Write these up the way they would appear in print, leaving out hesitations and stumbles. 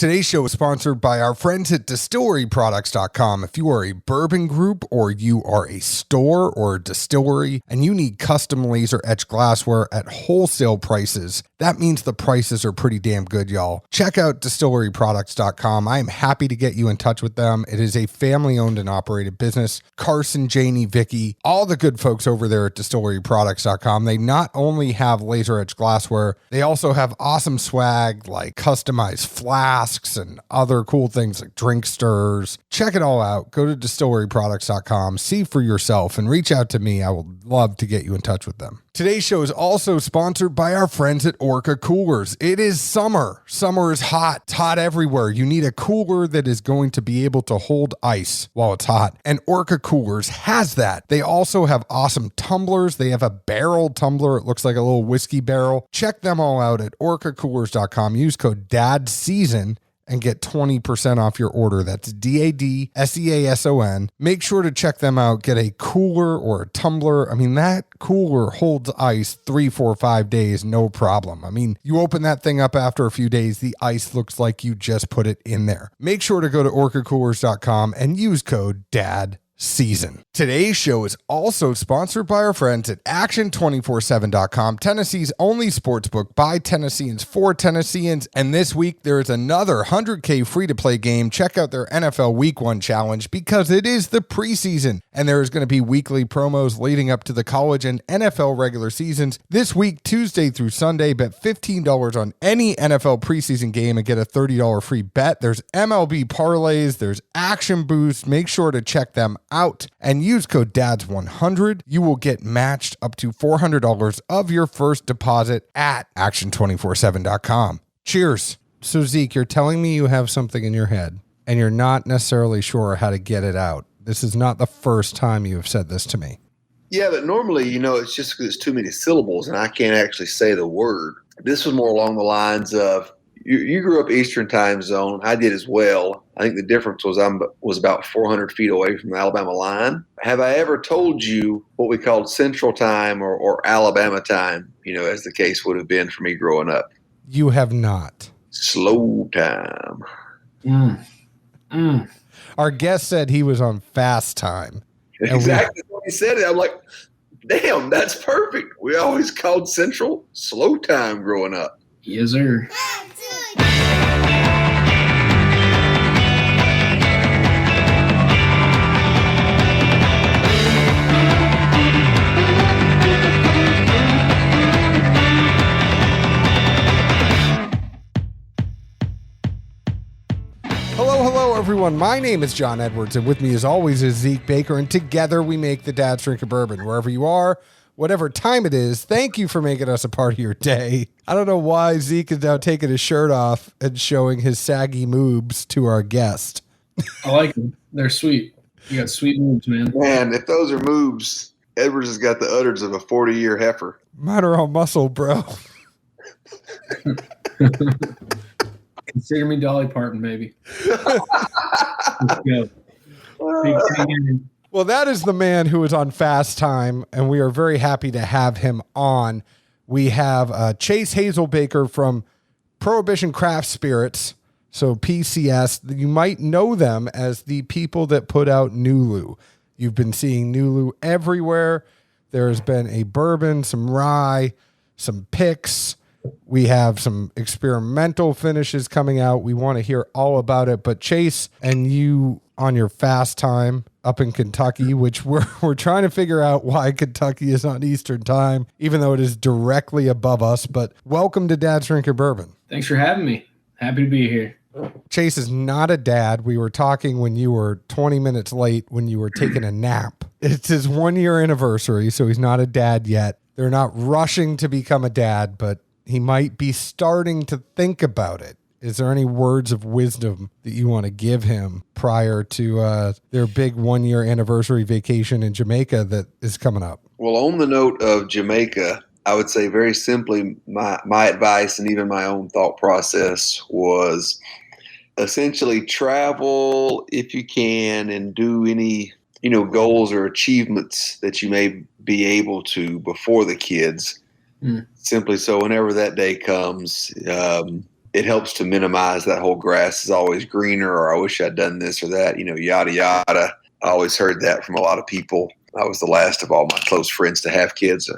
Today's show is sponsored by our friends at distilleryproducts.com. If you are a bourbon group or you are a store or a distillery and you need custom laser etched glassware at wholesale prices, that means the prices are pretty damn good, y'all. Check out distilleryproducts.com. I am happy to get you in touch with them. It is a family-owned and operated business. Carson, Janie, Vicky, all the good folks over there at distilleryproducts.com. They not only have laser etched glassware, they also have awesome swag like customized flasks and other cool things like drink stirrers. Check it all out. Go to distilleryproducts.com, see for yourself, and reach out to me. I would love to get you in touch with them. Today's show is also sponsored by our friends at Orca Coolers. It is summer. Summer is hot. It's hot everywhere. You need a cooler that is going to be able to hold ice while it's hot. And Orca Coolers has that. They also have awesome tumblers. They have a barrel tumbler. It looks like a little whiskey barrel. Check them all out at orcacoolers.com. Use code DADSEASON and get 20% off your order. That's DADSEASON. Make sure to check them out. Get a cooler or a tumbler. I mean, that cooler holds ice 3, 4, 5 days, no problem. I mean, you open that thing up after a few days, the ice looks like you just put it in there. Make sure to go to orcacoolers.com and use code DADSEASON. Today's show is also sponsored by our friends at Action247.com, Tennessee's only sportsbook by Tennesseans for Tennesseans. And this week there is another 100K free-to-play game. Check out their NFL Week 1 challenge because it is the preseason and there is going to be weekly promos leading up to the college and NFL regular seasons. This week, Tuesday through Sunday, bet $15 on any NFL preseason game and get a $30 free bet. There's MLB parlays, there's action boosts. Make sure to check them out and use code DADS100. You will get matched up to $400 of your first deposit at action247.com. Cheers. So Zeke, you're telling me you have something in your head and you're not necessarily sure how to get it out. This is not the first time you have said this to me. Yeah, but normally, it's just because it's too many syllables and I can't actually say the word. This was more along the lines of, you grew up Eastern time zone. I did as well. I think the difference was I was about 400 feet away from the Alabama line. Have I ever told you what we called Central Time or Alabama time, as the case would have been for me growing up? You have not. Slow time. Our guest said he was on fast time. Exactly when he said it. I'm like, damn, that's perfect. We always called Central slow time growing up. Yes, sir. Hello, everyone. My name is John Edwards, and with me, as always, is Zeke Baker, and together we make the Dad's Drink of Bourbon. Wherever you are, whatever time it is, thank you for making us a part of your day. I don't know why Zeke is now taking his shirt off and showing his saggy moobs to our guest. I like them. They're sweet. You got sweet moves, man. Man, if those are moves, Edwards has got the udders of a 40-year heifer. Mine are all muscle, bro. Consider me Dolly Parton, baby. Let's go. Well, that is the man who is on fast time, and we are very happy to have him on. We have Chase Hazelbaker from Prohibition Craft Spirits, so PCS. You might know them as the people that put out NULU. You've been seeing NULU everywhere. There has been a bourbon, some rye, some picks. We have some experimental finishes coming out. We want to hear all about it. But Chase, and you on your fast time up in Kentucky, which we're trying to figure out why Kentucky is on Eastern time, even though it is directly above us. But welcome to Dad's Drink of Bourbon. Thanks for having me. Happy to be here. Chase is not a dad. We were talking when you were 20 minutes late when you were taking a nap. It's his 1-year anniversary, so he's not a dad yet. They're not rushing to become a dad, but he might be starting to think about it. Is there any words of wisdom that you want to give him prior to their big 1-year anniversary vacation in Jamaica that is coming up? Well, on the note of Jamaica, I would say very simply my advice and even my own thought process was essentially travel if you can and do any, goals or achievements that you may be able to before the kids. Simply so whenever that day comes, it helps to minimize that whole grass is always greener, or I wish I'd done this or that, yada, yada. I always heard that from a lot of people. I was the last of all my close friends to have kids,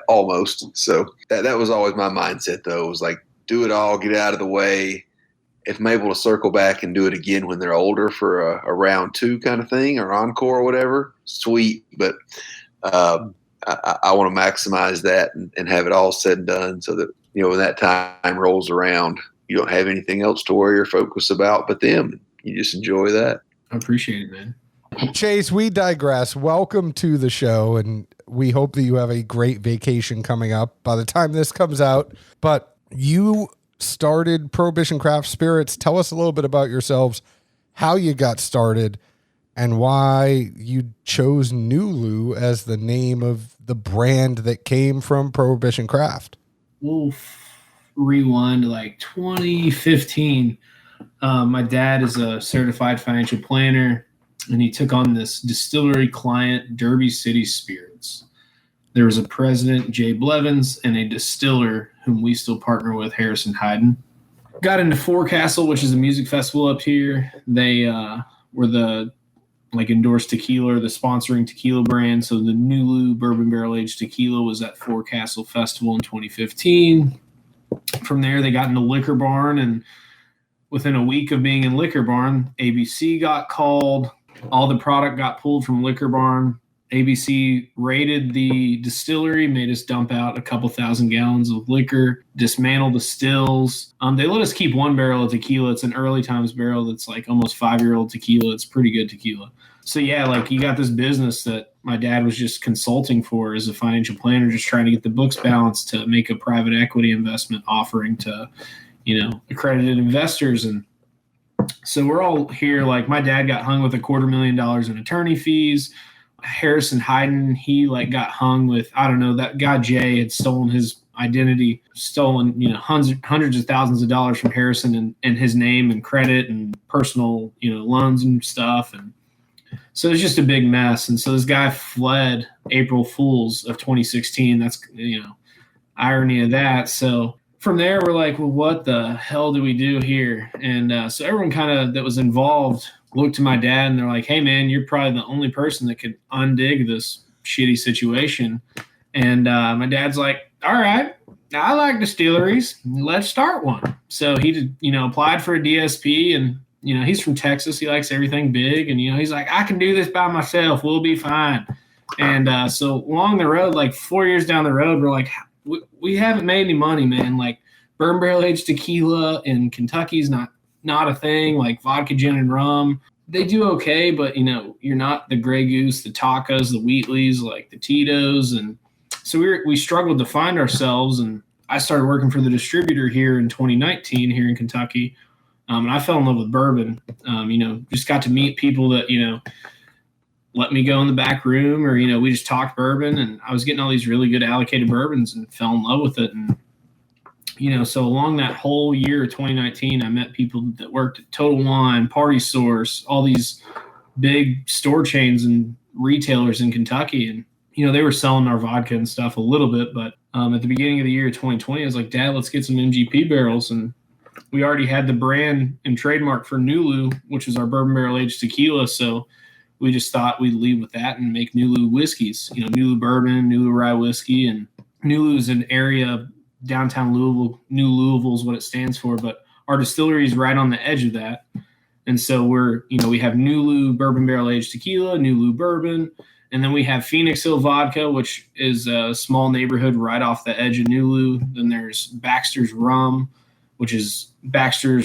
almost. So that was always my mindset, though. It was like, do it all, get out of the way. If I'm able to circle back and do it again when they're older for a round 2 kind of thing, or encore or whatever, sweet. But I want to maximize that and have it all said and done so that, when that time rolls around, you don't have anything else to worry or focus about but them. You just enjoy that. I appreciate it, man. Chase, we digress. Welcome to the show, and we hope that you have a great vacation coming up by the time this comes out. But you started Prohibition Craft Spirits. Tell us a little bit about yourselves, how you got started, and why you chose NULU as the name of the brand that came from Prohibition Craft. We'll rewind to like 2015. My dad is a certified financial planner, and he took on this distillery client, Derby City Spirits. There was a president, Jay Blevins, and a distiller whom we still partner with, Harrison Hayden. Got into Forecastle, which is a music festival up here. They were the endorsed tequila, the sponsoring tequila brand. So the NULU Bourbon Barrel Aged Tequila was at Forecastle Festival in 2015. From there, they got into Liquor Barn, and within a week of being in Liquor Barn, ABC got called. All the product got pulled from Liquor Barn. ABC raided the distillery, made us dump out a couple thousand gallons of liquor, dismantled the stills. They let us keep 1 barrel of tequila. It's an early times barrel that's like almost 5-year-old tequila. It's pretty good tequila. So yeah, you got this business that my dad was just consulting for as a financial planner, just trying to get the books balanced to make a private equity investment offering to, accredited investors. And so we're all here. My dad got hung with $250,000 in attorney fees. Harrison Hayden, he got hung with, I don't know, that guy Jay had stolen his identity, stolen, hundreds of thousands of dollars from Harrison and his name and credit and personal, loans and stuff. And so it was just a big mess. And so this guy fled April Fools of 2016. That's, irony of that. So from there, we're like, well, what the hell do we do here? And so everyone that was involved looked to my dad, and they're like, hey, man, you're probably the only person that could undig this shitty situation. And my dad's like, all right, I like distilleries. Let's start one. So he did, applied for a DSP, and, he's from Texas. He likes everything big. And, he's like, I can do this by myself. We'll be fine. And so along the road, 4 years down the road, we're like, we haven't made any money, man. Bourbon barrel aged tequila in Kentucky's not a thing. Vodka, gin, and rum, they do okay, but you're not the Grey Goose, the Tacos, the Wheatleys, the Tito's. And so we struggled to find ourselves, and I started working for the distributor here in 2019 here in Kentucky. And I fell in love with bourbon. Just got to meet people that, let me go in the back room, or, we just talked bourbon, and I was getting all these really good allocated bourbons and fell in love with it. And, so along that whole year of 2019, I met people that worked at Total Wine, Party Source, all these big store chains and retailers in Kentucky. And, they were selling our vodka and stuff a little bit. But at the beginning of the year 2020, I was like, Dad, let's get some MGP barrels. And we already had the brand and trademark for NULU, which is our bourbon barrel aged tequila. So we just thought we'd lead with that and make NULU whiskeys, NULU bourbon, NULU rye whiskey. And NULU is an area, downtown Louisville. New Louisville is what it stands for, but our distillery is right on the edge of that. And so we have NULU bourbon barrel aged tequila, NULU bourbon, and then we have Phoenix Hill vodka, which is a small neighborhood right off the edge of NULU. Then there's Baxter's rum, which is Baxter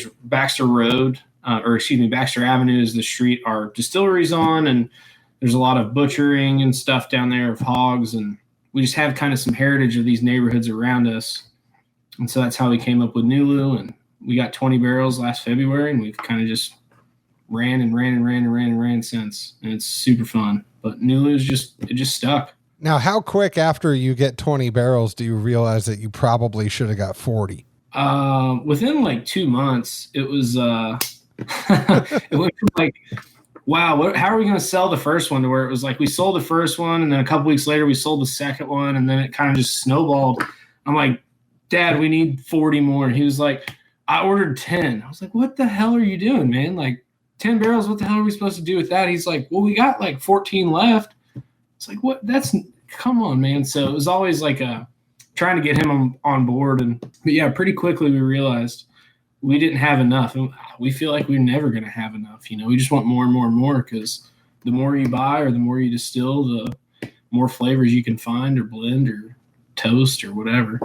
Road, Baxter Avenue is the street our distillery's on. And there's a lot of butchering and stuff down there of hogs. And we just have kind of some heritage of these neighborhoods around us. And so that's how we came up with NULU. And we got 20 barrels last February, and we've kind of just ran since. And it's super fun. But NULU just stuck. Now, how quick after you get 20 barrels do you realize that you probably should have got 40? Within 2 months, it was it went from wow, how are we going to sell the first one, to where it was we sold the first one, and then a couple weeks later we sold the second one, and then it kind of just snowballed. I'm like, Dad, we need 40 more. And he was like, I ordered 10. I was like, what the hell are you doing, man? Like 10 barrels, what the hell are we supposed to do with that? He's like, well, we got like 14 left. It's like, what? Come on, man. So it was always like trying to get him on board. But yeah, pretty quickly we realized we didn't have enough. And we feel like we're never going to have enough. We just want more and more and more, because the more you buy or the more you distill, the more flavors you can find or blend or toast or whatever.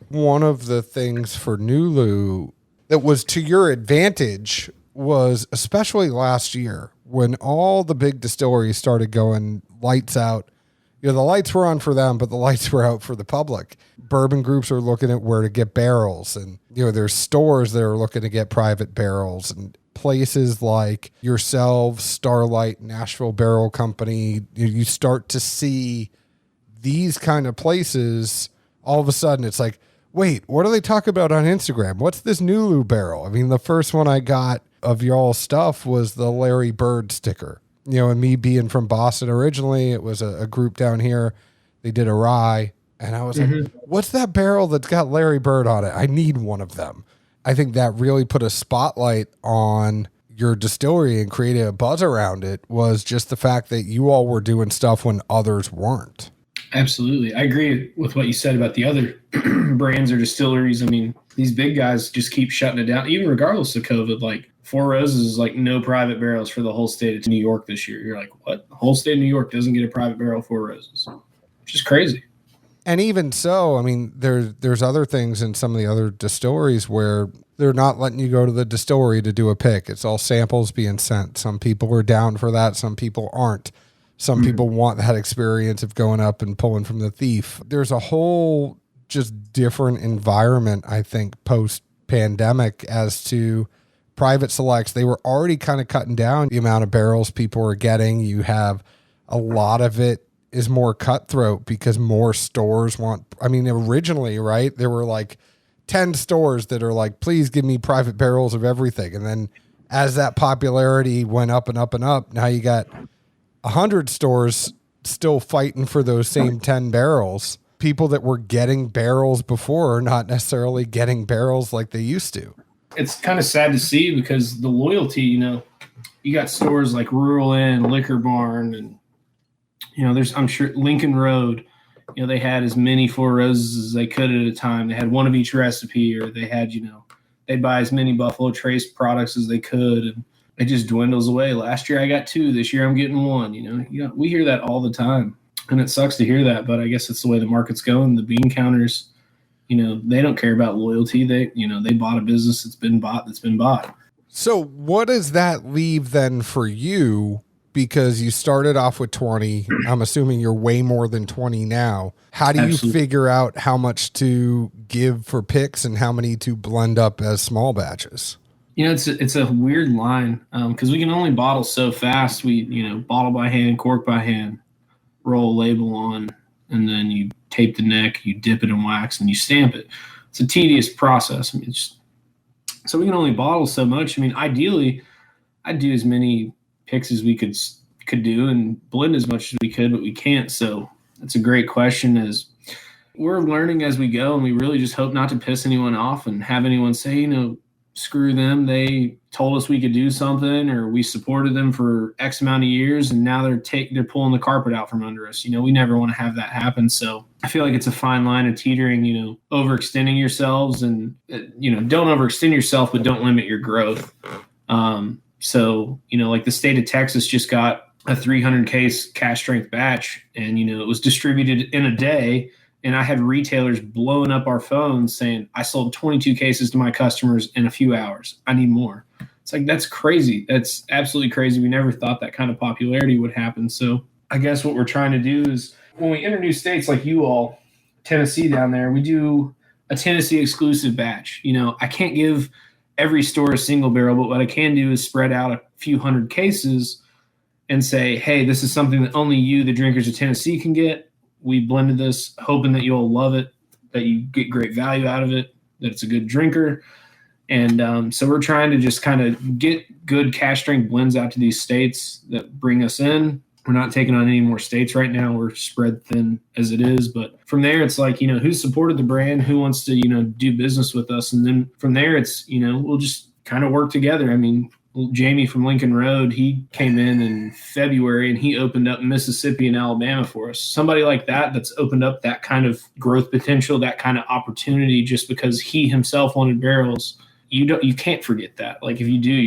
One of the things for NULU that was to your advantage was, especially last year, when all the big distilleries started going lights out. The lights were on for them, but the lights were out for the public. Bourbon groups are looking at where to get barrels, and there's stores that are looking to get private barrels, and places like yourselves, Starlight, Nashville Barrel Company. You start to see these kind of places. All of a sudden, it's like, wait, what do they talk about on Instagram? What's this NULU barrel? I mean, the first one I got of y'all stuff was the Larry Bird sticker. And me being from Boston originally, it was a group down here. They did a rye, and I was like, what's that barrel that's got Larry Bird on it? I need one of them. I think that really put a spotlight on your distillery and created a buzz around it, was just the fact that you all were doing stuff when others weren't. Absolutely. I agree with what you said about the other brands or distilleries. I mean, these big guys just keep shutting it down, even regardless of COVID. Like Four Roses is like no private barrels for the whole state of New York this year. You're like, what? The whole state of New York doesn't get a private barrel of Four Roses, which is crazy. And even so, I mean, there's other things in some of the other distilleries where they're not letting you go to the distillery to do a pick. It's all samples being sent. Some people are down for that. Some people aren't. Some people want that experience of going up and pulling from the thief. There's a whole just different environment, I think, post-pandemic as to private selects. They were already kind of cutting down the amount of barrels people are getting. You have a lot of it is more cutthroat because more stores want, I mean, originally, right, there were like 10 stores that are like, please give me private barrels of everything. And then as that popularity went up and up and up, now you got 100 stores still fighting for those same 10 barrels. People that were getting barrels before are not necessarily getting barrels like they used to. It's kind of sad to see, because the loyalty, you got stores like Rural Inn, Liquor Barn, and, there's, I'm sure, Lincoln Road, they had as many Four Roses as they could at a time. They had one of each recipe, or they had, they'd buy as many Buffalo Trace products as they could, and it just dwindles away. Last year I got 2. This year I'm getting 1. We hear that all the time, and it sucks to hear that. But I guess it's the way the market's going. The bean counters, they don't care about loyalty. They bought a business that's been bought. So what does that leave then for you? Because you started off with 20. I'm assuming you're way more than 20 now. How do you figure out how much to give for picks and how many to blend up as small batches? It's a weird line, because we can only bottle so fast. We, bottle by hand, cork by hand, roll a label on, and then you tape the neck, you dip it in wax, and you stamp it. It's a tedious process. I mean, so we can only bottle so much. I mean, ideally, I'd do as many picks as we could do and blend as much as we could, but we can't. So that's a great question. As we're learning as we go, and we really just hope not to piss anyone off and have anyone say, screw them. They told us we could do something, or we supported them for X amount of years, and now they're pulling the carpet out from under us. We never want to have that happen. So I feel like it's a fine line of teetering, overextending yourselves, and, don't overextend yourself, but don't limit your growth. So, like the state of Texas just got a 300 case cash strength batch, and, it was distributed in a day. And I had retailers blowing up our phones saying, I sold 22 cases to my customers in a few hours. I need more. It's like, that's crazy. That's absolutely crazy. We never thought that kind of popularity would happen. So I guess what we're trying to do is, when we enter new states like you all, Tennessee down there, we do a Tennessee exclusive batch. I can't give every store a single barrel, but what I can do is spread out a few hundred cases and say, hey, this is something that only you, the drinkers of Tennessee, can get. We blended this hoping that you'll love it, that you get great value out of it, that it's a good drinker. And so we're trying to just kind of get good cash strength blends out to these states that bring us in. We're not taking on any more states right now. We're spread thin as it is. But from there, it's like, who supported the brand, who wants to, do business with us. And then from there, it's, we'll just kind of work together. I mean, Jamie from Lincoln Road, he came in February and he opened up Mississippi and Alabama for us. Somebody like that's opened up that kind of growth potential, that kind of opportunity just because he himself wanted barrels. You can't forget that. Like if you do,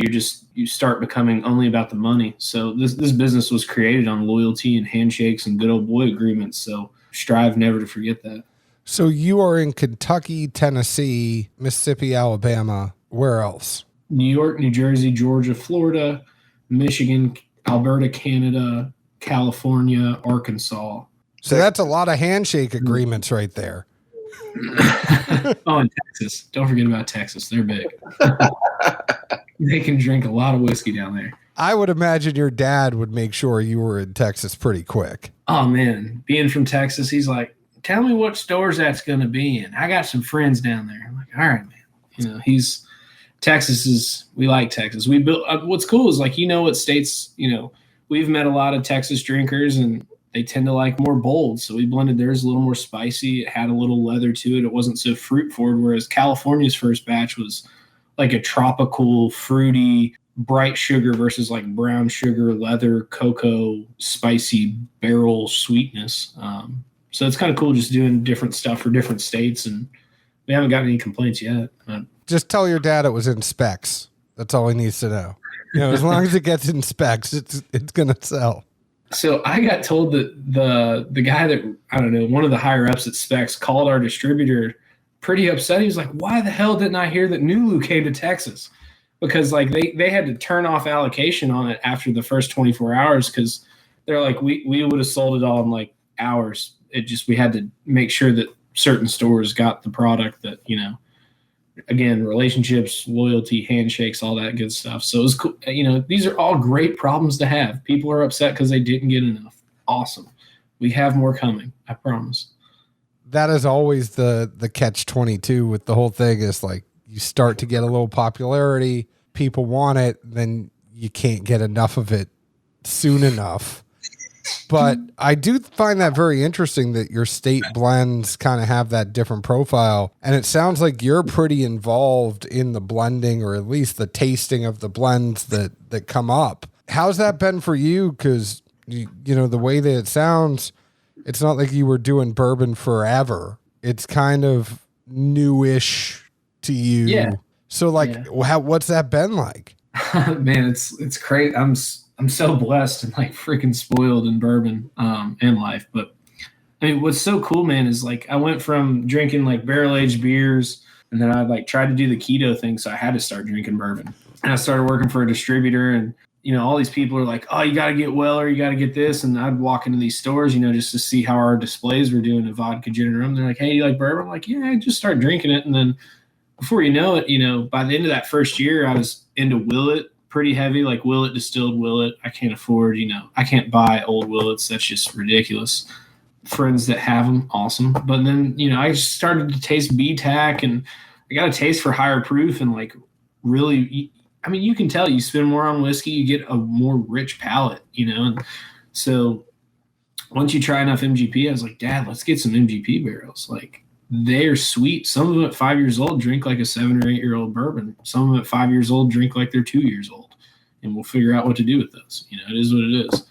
you start becoming only about the money. So this business was created on loyalty and handshakes and good old boy agreements. So strive never to forget that. So you are in Kentucky, Tennessee, Mississippi, Alabama. Where else? New York, New Jersey, Georgia, Florida, Michigan, Alberta, Canada, California, Arkansas. So that's a lot of handshake agreements right there. Oh, and Texas. Don't forget about Texas. They're big. They can drink a lot of whiskey down there. I would imagine your dad would make sure you were in Texas pretty quick. Oh, man. Being from Texas, he's like, tell me what stores that's going to be in. I got some friends down there. I'm like, all right, man. We like Texas. We built, what's cool is like, what states, we've met a lot of Texas drinkers and they tend to like more bold. So we blended theirs a little more spicy. It had a little leather to it. It wasn't so fruit forward. Whereas California's first batch was like a tropical, fruity, bright sugar versus like brown sugar, leather, cocoa, spicy barrel sweetness. So it's kind of cool just doing different stuff for different states. And we haven't gotten any complaints yet. Just tell your dad it was in specs. That's all he needs to know. As long as it gets in specs, it's going to sell. So I got told that the guy that, I don't know, one of the higher ups at Specs called our distributor pretty upset. He was like, why the hell didn't I hear that NULU came to Texas? Because like they had to turn off allocation on it after the first 24 hours because they're like, we would have sold it all in like hours. We had to make sure that certain stores got the product that, again, relationships, loyalty, handshakes, all that good stuff. So it was cool. These are all great problems to have. People are upset because they didn't get enough. Awesome. We have more coming. I promise. That is always the catch-22 with the whole thing is like you start to get a little popularity. People want it. Then you can't get enough of it soon enough. But I do find that very interesting that your state blends kind of have that different profile. And it sounds like you're pretty involved in the blending or at least the tasting of the blends that come up. How's that been for you? Because, the way that it sounds, it's not like you were doing bourbon forever. It's kind of newish to you. Yeah. So what's that been like? Man, it's crazy. I'm so blessed and like freaking spoiled in bourbon and life. But I mean, what's so cool, man, is like I went from drinking like barrel aged beers and then I like tried to do the keto thing. So I had to start drinking bourbon and I started working for a distributor and, all these people are like, oh, you got to get Weller, you got to get this. And I'd walk into these stores, just to see how our displays were doing a vodka, gin and rum. They're like, hey, you like bourbon? I'm like, yeah, I just started drinking it. And then before you know it, by the end of that first year, I was into Willet. Pretty heavy, like Willet, distilled Willet. I can't afford, I can't buy old Willets. That's just ridiculous. Friends that have them, awesome. But then, I started to taste BTAC and I got a taste for higher proof and like really, I mean, you can tell you spend more on whiskey, you get a more rich palate, And so once you try enough MGP, I was like, Dad, let's get some MGP barrels. Like they're sweet. Some of them at 5 years old drink like a 7 or 8 year old bourbon. Some of them at 5 years old drink like they're 2 years old. And we'll figure out what to do with those. It is what it is.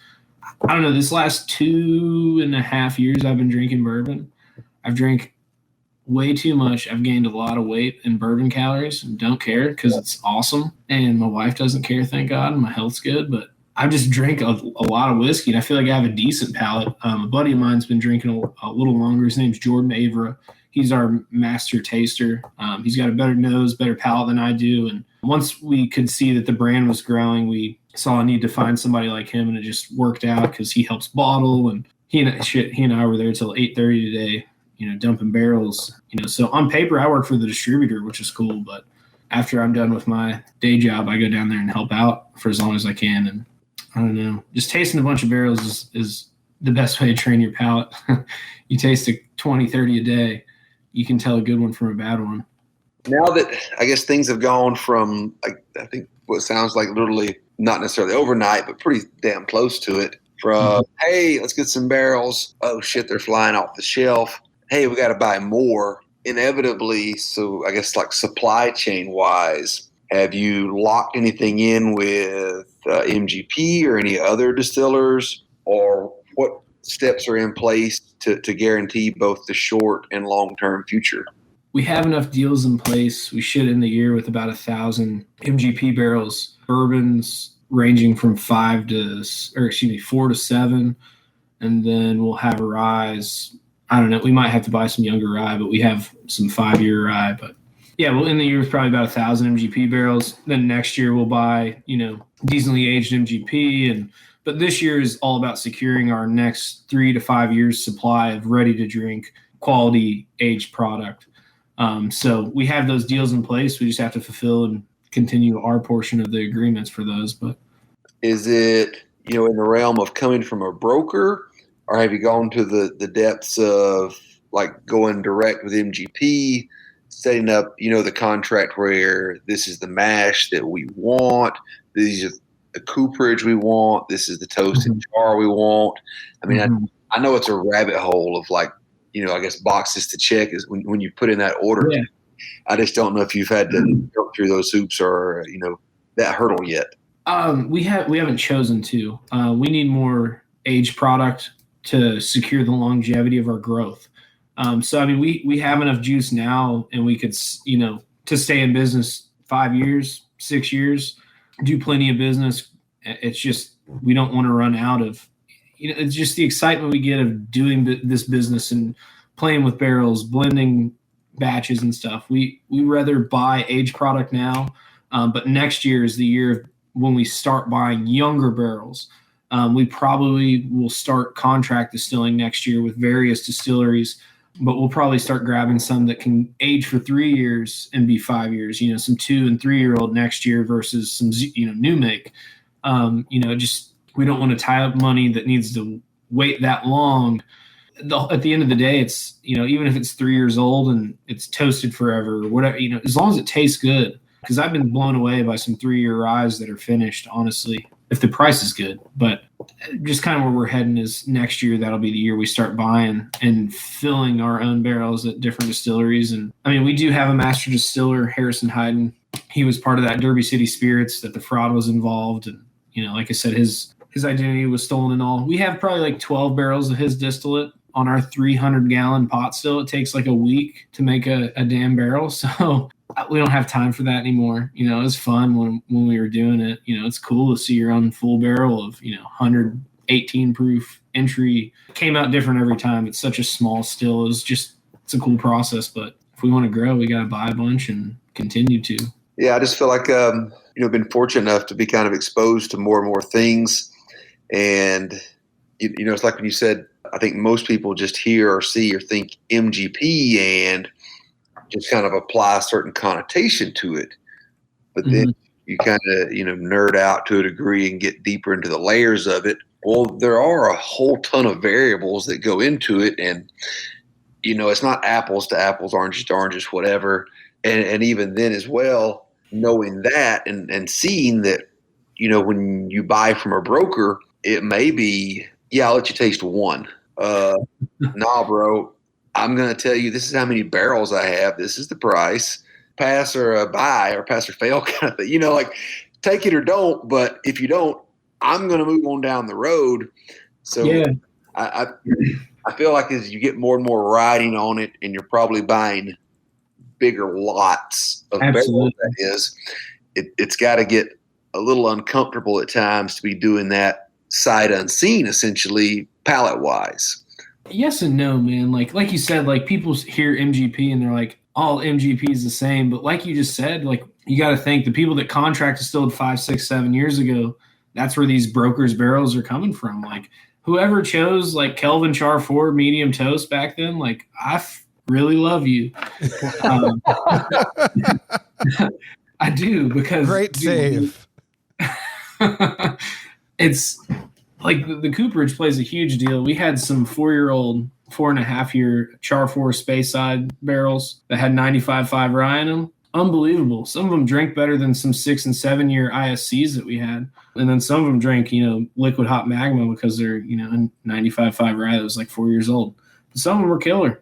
I don't know. This last 2.5 years I've been drinking bourbon. I've drank way too much. I've gained a lot of weight in bourbon calories and don't care because it's awesome. And my wife doesn't care, thank God. And my health's good. But I just drink a lot of whiskey and I feel like I have a decent palate. A buddy of mine's been drinking a little longer. His name's Jordan Avra. He's our master taster. He's got a better nose, better palate than I do. And once we could see that the brand was growing, we saw a need to find somebody like him, and it just worked out because he helps bottle. And he and I were there till 8:30 today, dumping barrels. So on paper, I work for the distributor, which is cool. But after I'm done with my day job, I go down there and help out for as long as I can. And I don't know, just tasting a bunch of barrels is the best way to train your palate. You taste a 20, 30 a day. You can tell a good one from a bad one. Now that I guess things have gone from, like, I think what sounds like literally not necessarily overnight, but pretty damn close to it, From, hey, let's get some barrels. Oh, shit, they're flying off the shelf. Hey, we got to buy more. Inevitably, so I guess like supply chain wise, have you locked anything in with MGP or any other distillers? Or what steps are in place to guarantee both the short and long-term future? We have enough deals in place. We should end the year with about 1,000 MGP barrels, bourbons ranging from 4 to 7, and then we'll have a rise. I don't know. We might have to buy some younger rye, but we have some 5-year rye. But yeah, we'll end the year with probably about 1,000 MGP barrels. Then next year we'll buy, decently aged MGP, but this year is all about securing our next 3 to 5 years supply of ready to drink quality aged product. So we have those deals in place. We just have to fulfill and continue our portion of the agreements for those. But is it, in the realm of coming from a broker, or have you gone to the depths of like going direct with MGP, setting up, the contract where this is the mash that we want, these are the cooperage we want, this is the toasted jar we want? I mean, I know it's a rabbit hole of like, I guess boxes to check is when you put in that order. Yeah. I just don't know if you've had to go through those hoops or, that hurdle yet. We haven't chosen to. We need more aged product to secure the longevity of our growth. So, I mean, we have enough juice now, and we could, to stay in business 5 years, 6 years, do plenty of business. It's just, we don't want to run out of, it's just the excitement we get of doing this business and playing with barrels, blending batches and stuff. We rather buy aged product now, but next year is the year when we start buying younger barrels. We probably will start contract distilling next year with various distilleries, but we'll probably start grabbing some that can age for 3 years and be 5 years, some 2 and 3 year old next year versus some, new make. We don't want to tie up money that needs to wait that long. At the end of the day, it's, even if it's 3 years old and it's toasted forever or whatever, as long as it tastes good. Because I've been blown away by some 3-year ryes that are finished, honestly, if the price is good. But just kind of where we're heading is next year, that'll be the year we start buying and filling our own barrels at different distilleries. And I mean, we do have a master distiller, Harrison Hayden. He was part of that Derby City Spirits that the fraud was involved. And, like I said, his identity was stolen and all. We have probably like 12 barrels of his distillate on our 300-gallon pot still. It takes like a week to make a damn barrel. So we don't have time for that anymore. It was fun when we were doing it. It's cool to see your own full barrel of, 118 proof entry. It came out different every time. It's such a small still. It's a cool process. But if we want to grow, we got to buy a bunch and continue to. Yeah, I just feel like, been fortunate enough to be kind of exposed to more and more things. And, it's like when you said, I think most people just hear or see or think MGP and just kind of apply a certain connotation to it. But then you kind of, nerd out to a degree and get deeper into the layers of it. Well, there are a whole ton of variables that go into it. And, it's not apples to apples, oranges to oranges, whatever. And even then as well, knowing that and seeing that, when you buy from a broker, it may be, I'll let you taste one. Nah, bro, I'm going to tell you this is how many barrels I have. This is the price. Pass or buy or pass or fail kind of thing. Like take it or don't. But if you don't, I'm going to move on down the road. So yeah. I feel like as you get more and more riding on it and you're probably buying bigger lots of barrels, that is, it's got to get a little uncomfortable at times to be doing that sight unseen, essentially, palate-wise. Yes and no, man. Like you said, like people hear MGP and they're like, all MGP is the same. But like you just said, like you got to think the people that contract distilled 5, 6, 7 years ago, that's where these brokers' barrels are coming from. Like whoever chose like Kelvin Char 4 medium toast back then, like I really love you. I do because great save. It's like the cooperage plays a huge deal. We had some 4.5-year Char 4 Speyside barrels that had 95.5 rye in them. unbelievable. Some of them drank better than some 6 and 7 year ISCs that we had. And then some of them drank, liquid hot magma because they're, 95.5 rye that was like 4 years old. But some of them were killer.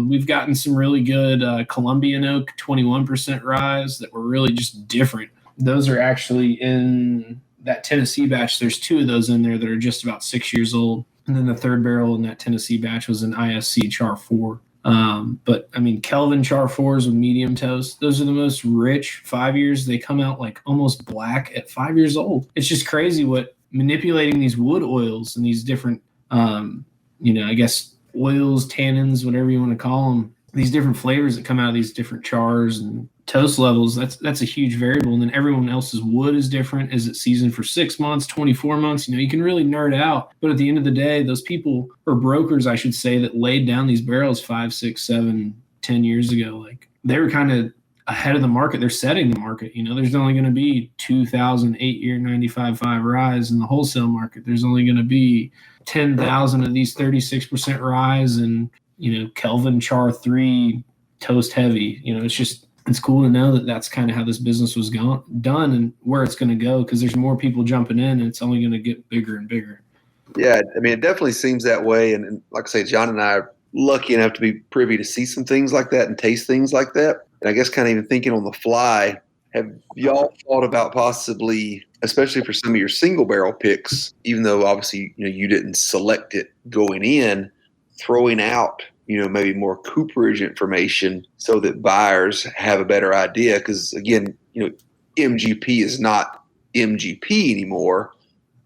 We've gotten some really good Colombian oak 21% ryes that were really just different. Those are actually in that Tennessee batch. There's 2 of those in there that are just about 6 years old. And then the third barrel in that Tennessee batch was an ISC Char 4. But I mean, Kelvin Char 4s with medium toast, those are the most rich 5 years. They come out like almost black at 5 years old. It's just crazy what manipulating these wood oils and these different, I guess oils, tannins, whatever you want to call them, these different flavors that come out of these different chars and toast levels. That's a huge variable. And then everyone else's wood is different. Is it seasoned for 6 months, 24 months? You can really nerd out. But at the end of the day, those people, or brokers, I should say, that laid down these barrels 5, 6, 7, 10 years ago, like they were kind of ahead of the market. They're setting the market. There's only going to be 2,000 8-year 95.5 ryes in the wholesale market. There's only going to be 10,000 of these 36% ryes and, Kelvin Char 3 toast heavy. It's cool to know that that's kind of how this business was done and where it's going to go, because there's more people jumping in and it's only going to get bigger and bigger. Yeah, I mean, it definitely seems that way. And like I say, John and I are lucky enough to be privy to see some things like that and taste things like that. And I guess kind of even thinking on the fly, have y'all thought about possibly, especially for some of your single barrel picks, even though obviously, you didn't select it going in, throwing out, maybe more cooperage information so that buyers have a better idea? Because again, MGP is not MGP anymore.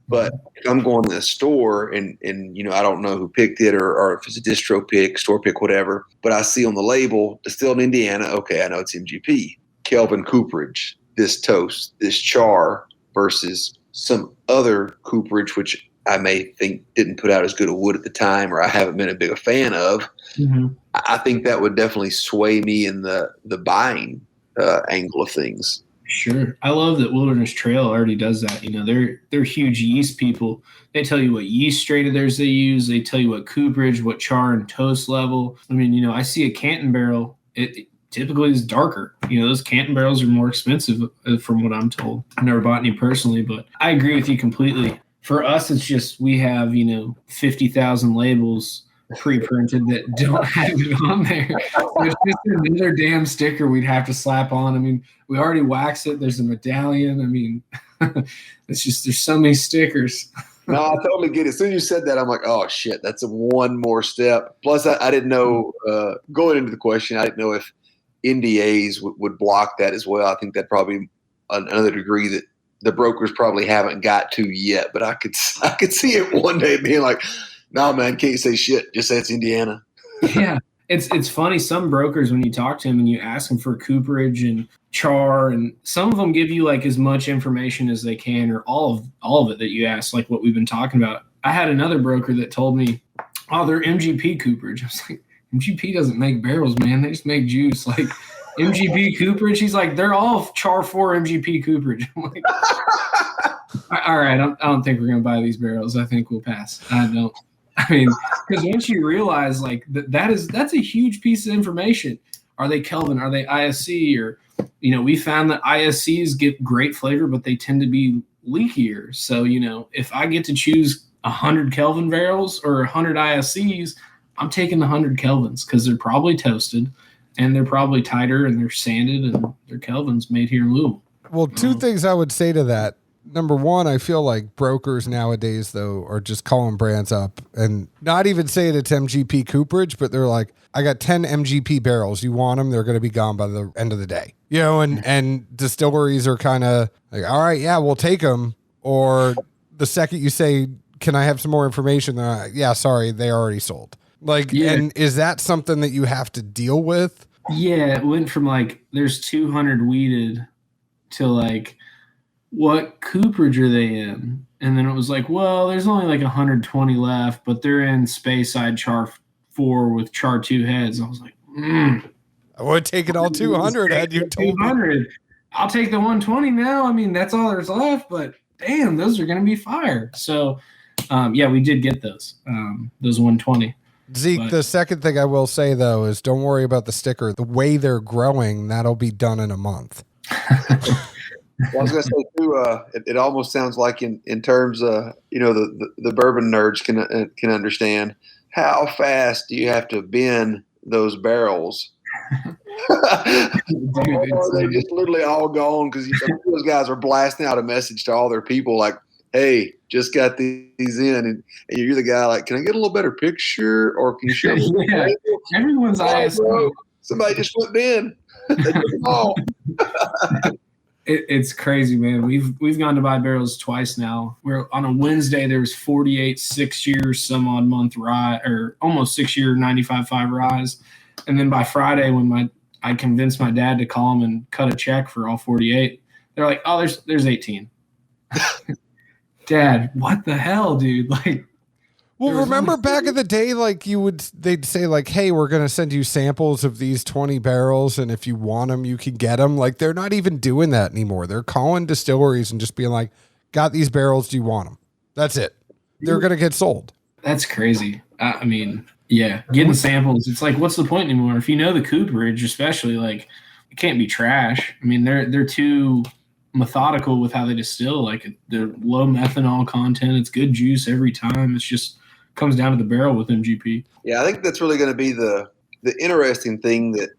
But if I'm going to the store and I don't know who picked it or if it's a distro pick, store pick, whatever, but I see on the label, distilled in Indiana, okay, I know it's MGP. Kelvin cooperage, this toast, this char versus some other cooperage, which I may think didn't put out as good a wood at the time or I haven't been a big a fan of. Mm-hmm. I think that would definitely sway me in the buying angle of things. Sure. I love that Wilderness Trail already does that. They're huge yeast people. They tell you what yeast strain of theirs they use. They tell you what cooperage, what char and toast level. I mean, I see a Canton barrel. It typically is darker. Those Canton barrels are more expensive from what I'm told. I've never bought any personally, but I agree with you completely. For us, it's just we have, 50,000 labels pre-printed that don't have it on there. There's just another damn sticker we'd have to slap on. I mean, we already waxed it. There's a medallion. I mean, it's just there's so many stickers. No, I totally get it. As soon as you said that, I'm like, oh shit, that's one more step. Plus, I didn't know going into the question, I didn't know if NDAs would block that as well. I think that probably another degree that the brokers probably haven't got to yet. But I could see it one day being like, no, man, can't say shit. Just say it's Indiana. Yeah. It's funny. Some brokers, when you talk to them and you ask them for cooperage and char, and some of them give you like as much information as they can, or all of it that you ask, like what we've been talking about. I had another broker that told me, oh, they're MGP cooperage. I was like, MGP doesn't make barrels, man. They just make juice. Like MGP cooperage. He's like, they're all char 4 MGP cooperage. I'm like, all right, I don't think we're going to buy these barrels. I think we'll pass. I mean, because once you realize like that's a huge piece of information. Are they Kelvin? Are they ISC? Or, we found that ISCs get great flavor, but they tend to be leakier. So, if I get to choose 100 Kelvin barrels or 100 ISCs, I'm taking the 100 Kelvins because they're probably toasted and they're probably tighter and they're sanded and they're Kelvins made here in Louisville. Well, two things I would say to that. Number one, I feel like brokers nowadays, though, are just calling brands up and not even saying it's MGP cooperage, but they're like, I got 10 MGP barrels. You want them? They're going to be gone by the end of the day. And distilleries are kind of like, all right, yeah, we'll take them. Or the second you say, can I have some more information? They're like, yeah, sorry, they already sold. Like, yeah. And is that something that you have to deal with? Yeah, it went from like, there's 200 weeded to like, what cooperage are they in? And then it was like, well, there's only like 120 left, but they're in Speyside Char 4 with Char 2 heads. I was like, I would take it all 200 had you told 200. Me. I'll take the 120 now. I mean, that's all there's left, but damn, those are going to be fire. So, yeah, we did get those 120. Zeke, the second thing I will say, though, is don't worry about the sticker. The way they're growing, that'll be done in a month. Well, I was going to say, too, it almost sounds like in terms of, the bourbon nerds can understand, how fast do you have to bend those barrels? They just literally all gone because those guys are blasting out a message to all their people like, hey, just got these in, and you're the guy like, can I get a little better picture, or can you show me? Yeah, everyone's eyes. Somebody just flipped in. They took them all. It's crazy, man. We've gone to buy barrels twice now. We're on a Wednesday. There was 48 6-year some odd month rye, or almost 6-year 95.5 rise, and then by Friday when I convinced my dad to call him and cut a check for all 48, they're like, oh, there's 18. Dad, what the hell, dude? Like, well, remember back in the day, like they'd say like, hey, we're going to send you samples of these 20 barrels, and if you want them, you can get them. Like, they're not even doing that anymore. They're calling distilleries and just being like, got these barrels, do you want them? That's it. They're going to get sold. That's crazy. I mean, yeah, getting samples. It's like, what's the point anymore? If you know the cooperage, especially, like, it can't be trash. I mean, they're too methodical with how they distill. Like, they're low methanol content. It's good juice every time. It's just comes down to the barrel with MGP. Yeah, I think that's really going to be the interesting thing that,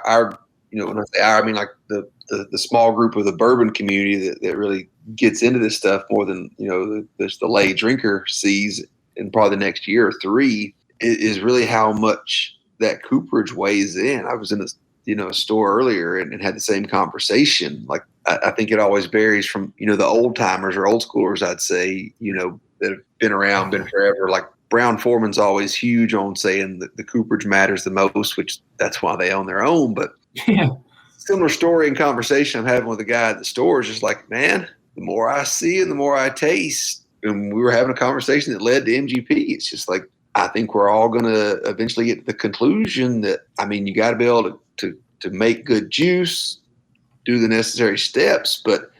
our when I say our, I mean like the small group of the bourbon community that really gets into this stuff more than, the lay drinker sees in probably the next year or three is really how much that cooperage weighs in. I was in a store earlier and had the same conversation. Like, I think it always varies from, the old timers or old schoolers, I'd say, that have been around, been forever. Like, Brown Foreman's always huge on saying that the cooperage matters the most, which that's why they own their own. But yeah, similar story and conversation I'm having with a guy at the store is just like, man, the more I see and the more I taste, and we were having a conversation that led to MGP. It's just like, I think we're all going to eventually get to the conclusion that, I mean, you got to be able to make good juice, do the necessary steps. But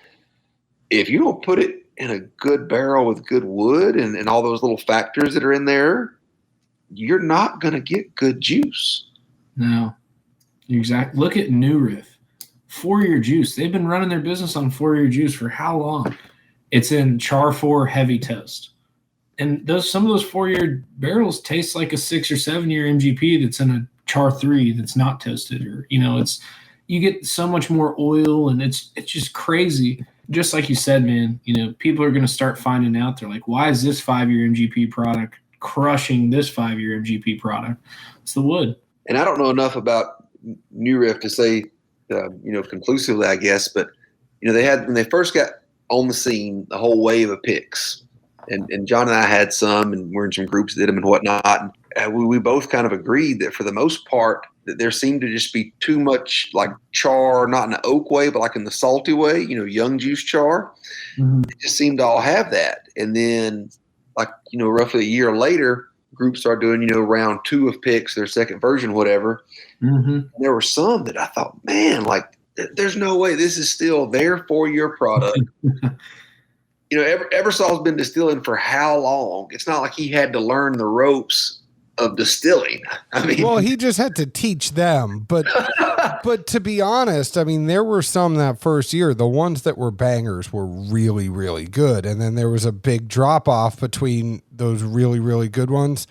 if you don't put it in a good barrel with good wood and all those little factors that are in there, you're not going to get good juice. No, exactly. Look at New Riff, 4-year juice. They've been running their business on 4-year juice for how long? It's in Char 4 heavy toast. And some of those 4-year barrels taste like a 6 or 7-year MGP that's in a Char 3 that's not toasted, or you get so much more oil, and it's just crazy. Just like you said, man, people are going to start finding out. They're like, why is this 5-year MGP product crushing this 5-year MGP product? It's the wood. And I don't know enough about New Riff to say, conclusively, I guess, but they had, when they first got on the scene, the whole wave of picks. And John and I had some, and we're in some groups that did them and whatnot. And we both kind of agreed that for the most part, that there seemed to just be too much like char, not in an oak way, but like in the salty way, young juice char. Mm-hmm. It just seemed to all have that. And then like, roughly a year later, groups started doing, round 2 of picks, their second version, whatever. Mm-hmm. There were some that I thought, man, like there's no way this is still their 4-year product. Eversol's been distilling for how long? It's not like he had to learn the ropes of distilling. I mean, well, he just had to teach them. But to be honest, I mean, there were some that first year, the ones that were bangers were really, really good. And then there was a big drop off between those really, really good ones.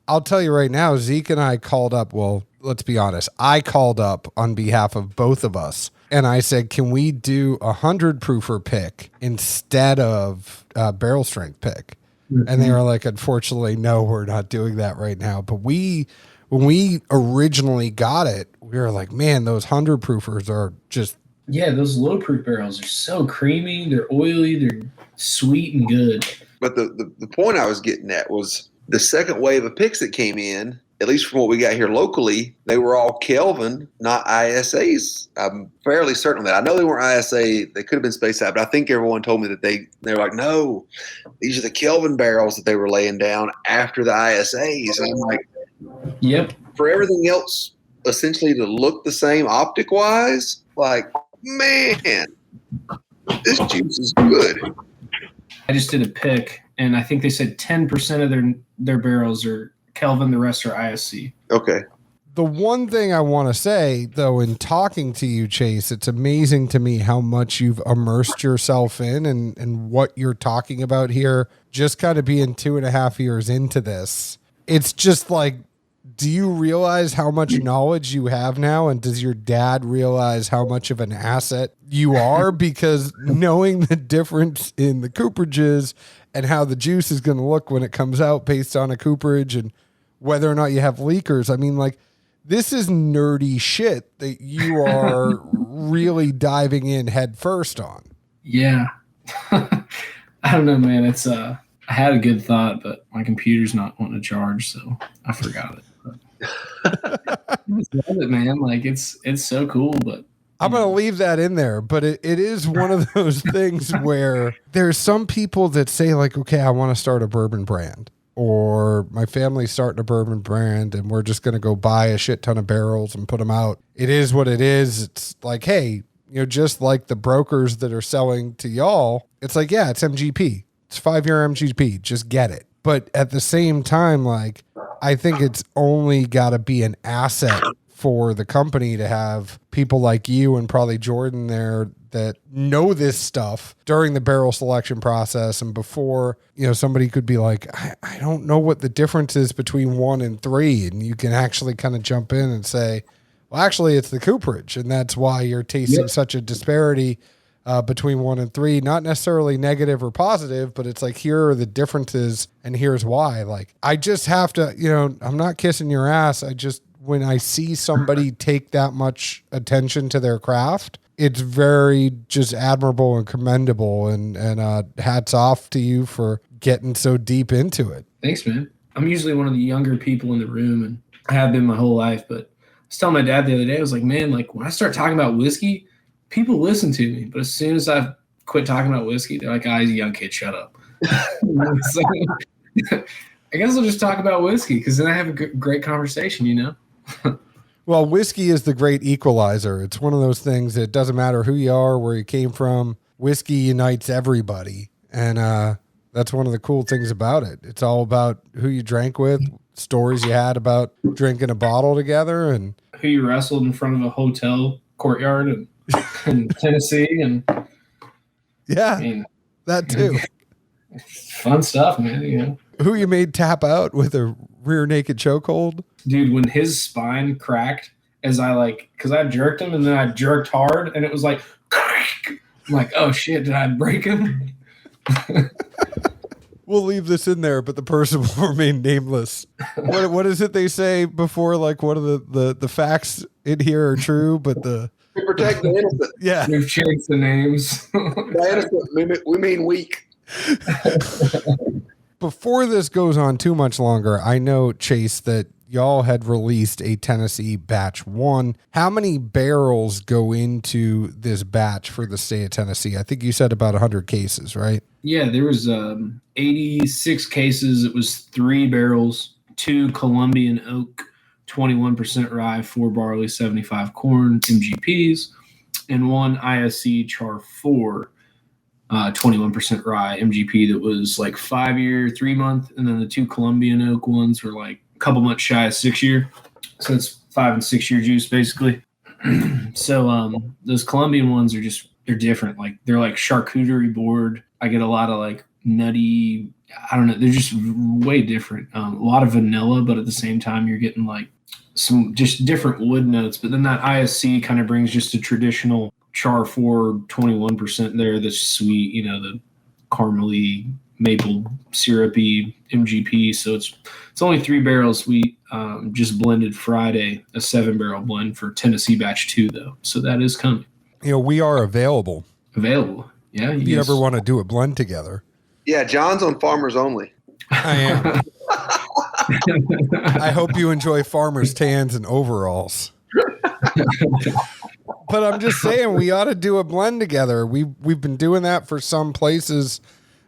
I'll tell you right now, Zeke and I called up. Well, let's be honest. I called up on behalf of both of us. And I said, can we do 100 proofer pick instead of barrel strength pick? Mm-hmm. And they were like, unfortunately, no, we're not doing that right now. But when we originally got it, we were like, man, those 100 proofers are just. Yeah, those low proof barrels are so creamy. They're oily. They're sweet and good. But the point I was getting at was the second wave of picks that came in, at least from what we got here locally, they were all Kelvin, not ISAs. I'm fairly certain of that. I know they weren't ISA. They could have been Space Side, but I think everyone told me that they were like, no, these are the Kelvin barrels that they were laying down after the ISAs. And I'm like, yep. For everything else essentially to look the same optic-wise, like, man, this juice is good. I just did a pick, and I think they said 10% of their barrels are Kelvin. The rest are ISC. Okay. The one thing I want to say, though, in talking to you, Chase, it's amazing to me how much you've immersed yourself in and what you're talking about here, just kind of being 2.5 years into this. It's just like, do you realize how much knowledge you have now? And does your dad realize how much of an asset you are? Because knowing the difference in the cooperages and how the juice is going to look when it comes out based on a cooperage and whether or not you have leakers, I mean, like, this is nerdy shit that you are really diving in head first on. Yeah. I don't know, man. It's I had a good thought, but my computer's not wanting to charge, so I forgot it. I just love it, man. Like it's so cool, but I'm going to leave that in there, but it is one of those things where there's some people that say like, okay, I want to start a bourbon brand. Or my family's starting a bourbon brand and we're just going to go buy a shit ton of barrels and put them out. It is what it is. It's like, hey, you know, just like the brokers that are selling to y'all, it's like, yeah, it's MGP. It's 5-year MGP. Just get it. But at the same time, like, I think it's only got to be an asset for the company to have people like you and probably Jordan there that know this stuff during the barrel selection process and before, you know, somebody could be like, I don't know what the difference is between 1 and 3. And you can actually kind of jump in and say, well, actually it's the cooperage. And that's why you're tasting such a disparity between 1 and 3, not necessarily negative or positive, but it's like, here are the differences and here's why. Like, I just have to, you know, I'm not kissing your ass. When I see somebody take that much attention to their craft, it's very just admirable and commendable, and hats off to you for getting so deep into it. Thanks, man. I'm usually one of the younger people in the room, and I have been my whole life, but I was telling my dad the other day, I was like, man, like when I start talking about whiskey, people listen to me, but as soon as I quit talking about whiskey, they're like, he's a young kid, shut up. So, I guess I'll just talk about whiskey because then I have a great conversation, you know? Well, whiskey is the great equalizer. It's one of those things that doesn't matter who you are, where you came from. Whiskey unites everybody. And that's one of the cool things about it. It's all about who you drank with, stories you had about drinking a bottle together, and who you wrestled in front of a hotel courtyard in Tennessee. And yeah, that too. Fun stuff, man. You know, who you made tap out with a rear naked chokehold. Dude, when his spine cracked, because I jerked him and then I jerked hard and it was like, I'm like, oh shit, did I break him? We'll leave this in there, but the person will remain nameless. What is it they say before? Like, what are the facts in here are true, but we protect the innocent. Yeah, we've changed the names. The innocent, we mean weak. Before this goes on too much longer, I know, Chase, that y'all had released a Tennessee batch 1. How many barrels go into this batch for the state of Tennessee? I think you said about 100 cases, right? Yeah, there was 86 cases. It was 3 barrels, 2 Colombian oak, 21% rye, 4 barley, 75 corn, MGPs, and 1 ISC char 4. 21% rye MGP that was like 5-year, 3-month, and then the 2 Colombian oak ones were like a couple months shy of 6-year. So it's 5 and 6-year juice basically. So those Colombian ones they're different. Like they're like charcuterie board. I get a lot of like nutty, I don't know, they're just way different. A lot of vanilla, but at the same time you're getting like some just different wood notes. But then that ISC kind of brings just a traditional char 4, 21% there, that's sweet, you know, the caramely maple syrupy MGP. So it's only 3 barrels. We just blended Friday a 7-barrel blend for Tennessee batch 2 though. So that is coming. You know, we are available. Yeah. If you ever want to do a blend together. Yeah. John's on Farmers Only. I am. I hope you enjoy farmers' tans and overalls. But I'm just saying, we ought to do a blend together. We've been doing that for some places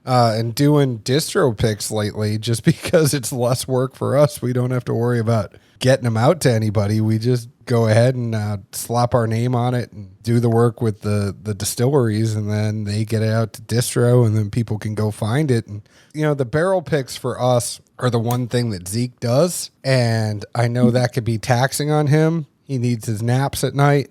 and doing distro picks lately just because it's less work for us. We don't have to worry about getting them out to anybody. We just go ahead and slap our name on it and do the work with the distilleries, and then they get it out to distro, and then people can go find it. And the barrel picks for us are the one thing that Zeke does, and I know that could be taxing on him. He needs his naps at night.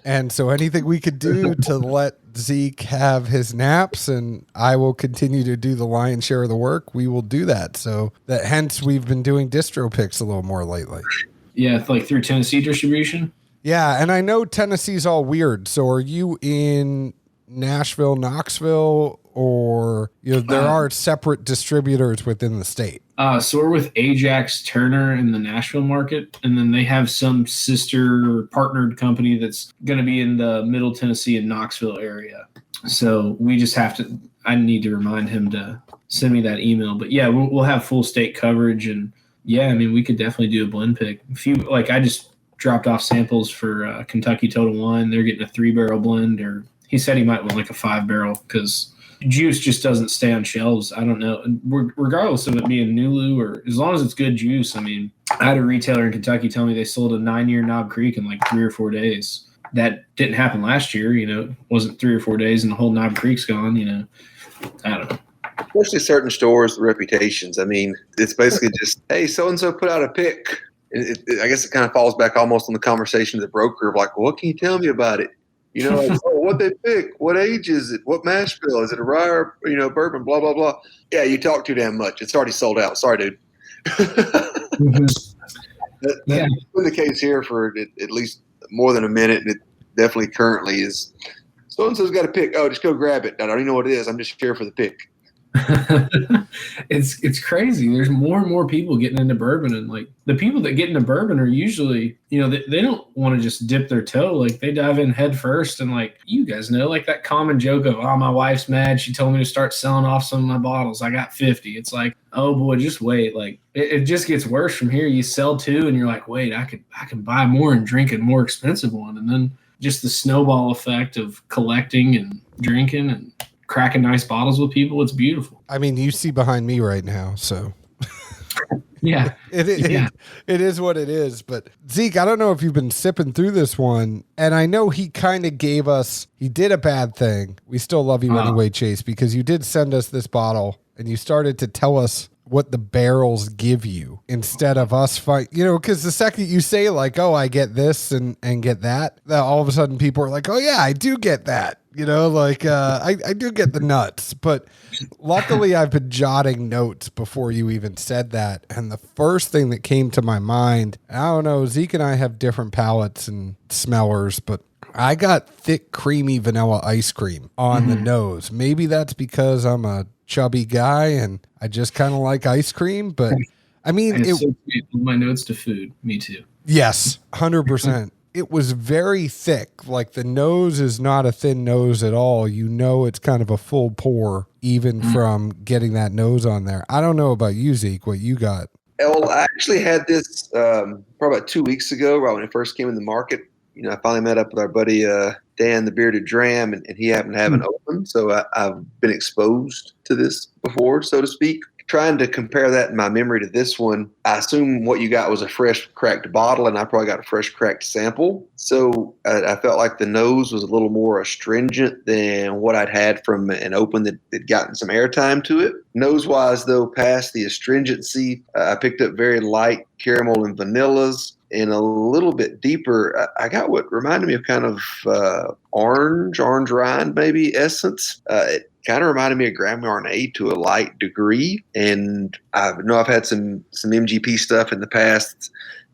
And so anything we could do to let Zeke have his naps and I will continue to do the lion's share of the work, we will do that. So that hence we've been doing distro picks a little more lately. Yeah, like through Tennessee distribution. Yeah, and I know Tennessee's all weird. So are you in Nashville, Knoxville, or there are separate distributors within the state? So we're with Ajax Turner in the Nashville market, and then they have some sister partnered company that's going to be in the Middle Tennessee and Knoxville area. So we just have to. I need to remind him to send me that email. But yeah, we'll have full state coverage, and yeah, I mean we could definitely do a blend pick. I just dropped off samples for Kentucky Total Wine. They're getting a 3-barrel blend, or he said he might want like a 5-barrel because juice just doesn't stay on shelves. I don't know. Regardless of it being NULU or as long as it's good juice. I mean, I had a retailer in Kentucky tell me they sold a 9-year Knob Creek in like 3 or 4 days. That didn't happen last year. It wasn't 3 or 4 days and the whole Knob Creek's gone. I don't know. Especially certain stores, reputations. I mean, it's basically just, hey, so-and-so put out a pick. I guess it kind of falls back almost on the conversation of the broker of like, well, what can you tell me about it? What they pick, what age is it, what mash bill, is it a rye or, bourbon, blah, blah, blah. Yeah, you talk too damn much. It's already sold out. Sorry, dude. Mm-hmm. That's been the case here for at least more than a minute, and it definitely currently is. So-and-so's got a pick. Oh, just go grab it. I don't even know what it is. I'm just here for the pick. It's crazy. There's more and more people getting into bourbon, and like the people that get into bourbon are usually, they don't want to just dip their toe. Like they dive in head first, and like you guys know, like that common joke of, oh, my wife's mad. She told me to start selling off some of my bottles. I got 50. It's like, oh boy, just wait. Like it just gets worse from here. You sell 2, and you're like, wait, I can buy more and drink a more expensive one, and then just the snowball effect of collecting and drinking and cracking nice bottles with people. It's beautiful. I mean, you see behind me right now, so yeah, it is what it is. But Zeke, I don't know if you've been sipping through this one, and I know he kind of he did a bad thing. We still love you anyway, Chase, because you did send us this bottle and you started to tell us what the barrels give you instead of us fight, because the second you say like, oh, I get this and get that, all of a sudden people are like, oh yeah, I do get that. I do get the nuts, but luckily I've been jotting notes before you even said that. And the first thing that came to my mind, I don't know, Zeke and I have different palates and smellers, but I got thick, creamy vanilla ice cream on the nose. Maybe that's because I'm a chubby guy and I just kind of like ice cream, but I mean, my notes to food. Me too. Yes, 100%. It was very thick. Like the nose is not a thin nose at all. It's kind of a full pour even from getting that nose on there. I don't know about you, Zeke, what you got. Well, I actually had this probably about 2 weeks ago, right when it first came in the market. I finally met up with our buddy Dan, the Bearded Dram, and he happened to have an open. So I've been exposed to this before, so to speak. Trying to compare that in my memory to this one, I assume what you got was a fresh cracked bottle, and I probably got a fresh cracked sample. So I felt like the nose was a little more astringent than what I'd had from an open that had gotten some airtime to it. Nose-wise, though, past the astringency, I picked up very light caramel and vanillas. And a little bit deeper, I got what reminded me of kind of orange rind, maybe essence. It kind of reminded me of Grand Marnier to a light degree. And I know I've had some MGP stuff in the past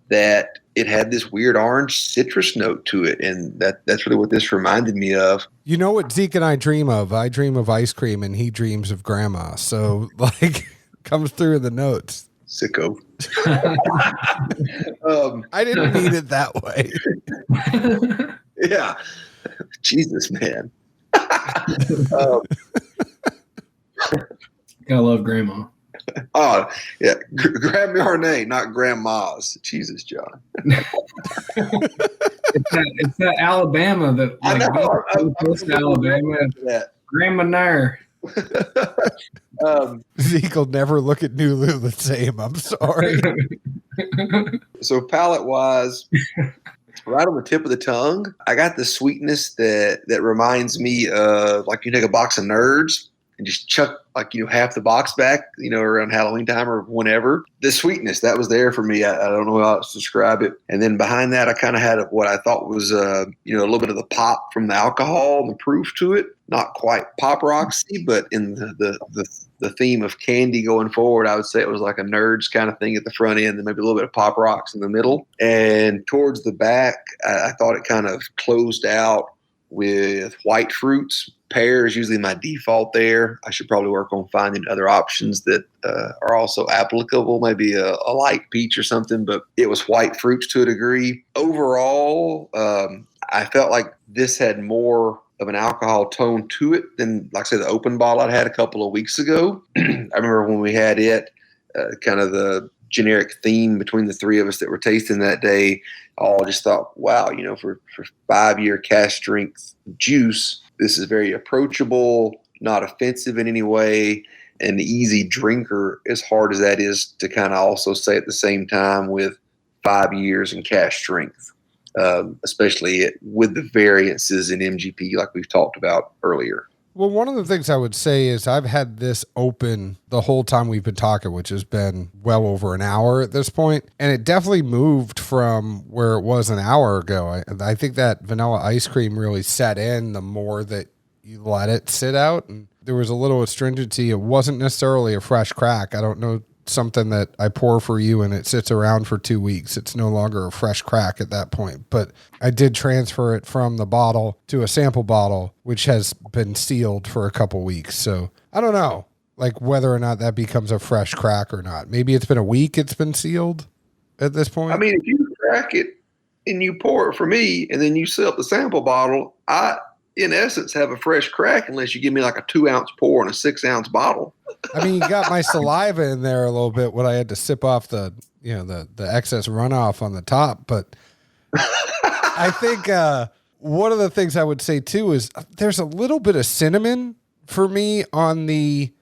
that it had this weird orange citrus note to it. And that's really what this reminded me of. You know what Zeke and I dream of? I dream of ice cream and he dreams of grandma. So like comes through in the notes. Sicko. I didn't mean it that way. Yeah. Jesus, man. Gotta love grandma. Oh, yeah. Grand Marnier, not grandma's. Jesus, John. It's that Alabama that like Alabama. Grand Marnier. Zeke will never look at NULU the same. I'm sorry. So palate wise, right on the tip of the tongue. I got the sweetness that reminds me of, like, you take a box of Nerds and just chuck, like, half the box back, around Halloween time or whenever. The sweetness that was there for me. I don't know how else to describe it. And then behind that, I kind of had what I thought was, a little bit of the pop from the alcohol and the proof to it. Not quite pop roxy, but in the theme of candy going forward, I would say it was like a Nerds kind of thing at the front end, and maybe a little bit of pop rocks in the middle. And towards the back, I thought it kind of closed out with white fruits. Pear is usually my default there. I should probably work on finding other options that are also applicable, maybe a light peach or something, but it was white fruits to a degree. Overall, I felt like this had more of an alcohol tone to it than, like I said, the open bottle I'd had a couple of weeks ago. I remember when we had it, kind of the generic theme between the three of us that were tasting that day, all just thought, wow, for 5-year cask strength juice, this is very approachable, not offensive in any way, an easy drinker, as hard as that is to kind of also say at the same time with 5 years in cask strength. Especially with the variances in MGP like we've talked about earlier. Well, one of the things I would say is I've had this open the whole time we've been talking, which has been well over an hour at this point, and it definitely moved from where it was an hour ago. I think that vanilla ice cream really set in the more that you let it sit out, and there was a little astringency. It wasn't necessarily a fresh crack. I don't know, something that I pour for you and it sits around for 2 weeks. It's no longer a fresh crack at that point, but I did transfer it from the bottle to a sample bottle, which has been sealed for a couple weeks. So I don't know, like, whether or not that becomes a fresh crack or not. Maybe it's been a week it's been sealed at this point. I mean, if you crack it and you pour it for me and then you seal up the sample bottle, I, in essence, have a fresh crack unless you give me like a 2-ounce pour in a 6-ounce bottle. I mean, you got my saliva in there a little bit when I had to sip off the excess runoff on the top. But I think one of the things I would say too is there's a little bit of cinnamon for me on the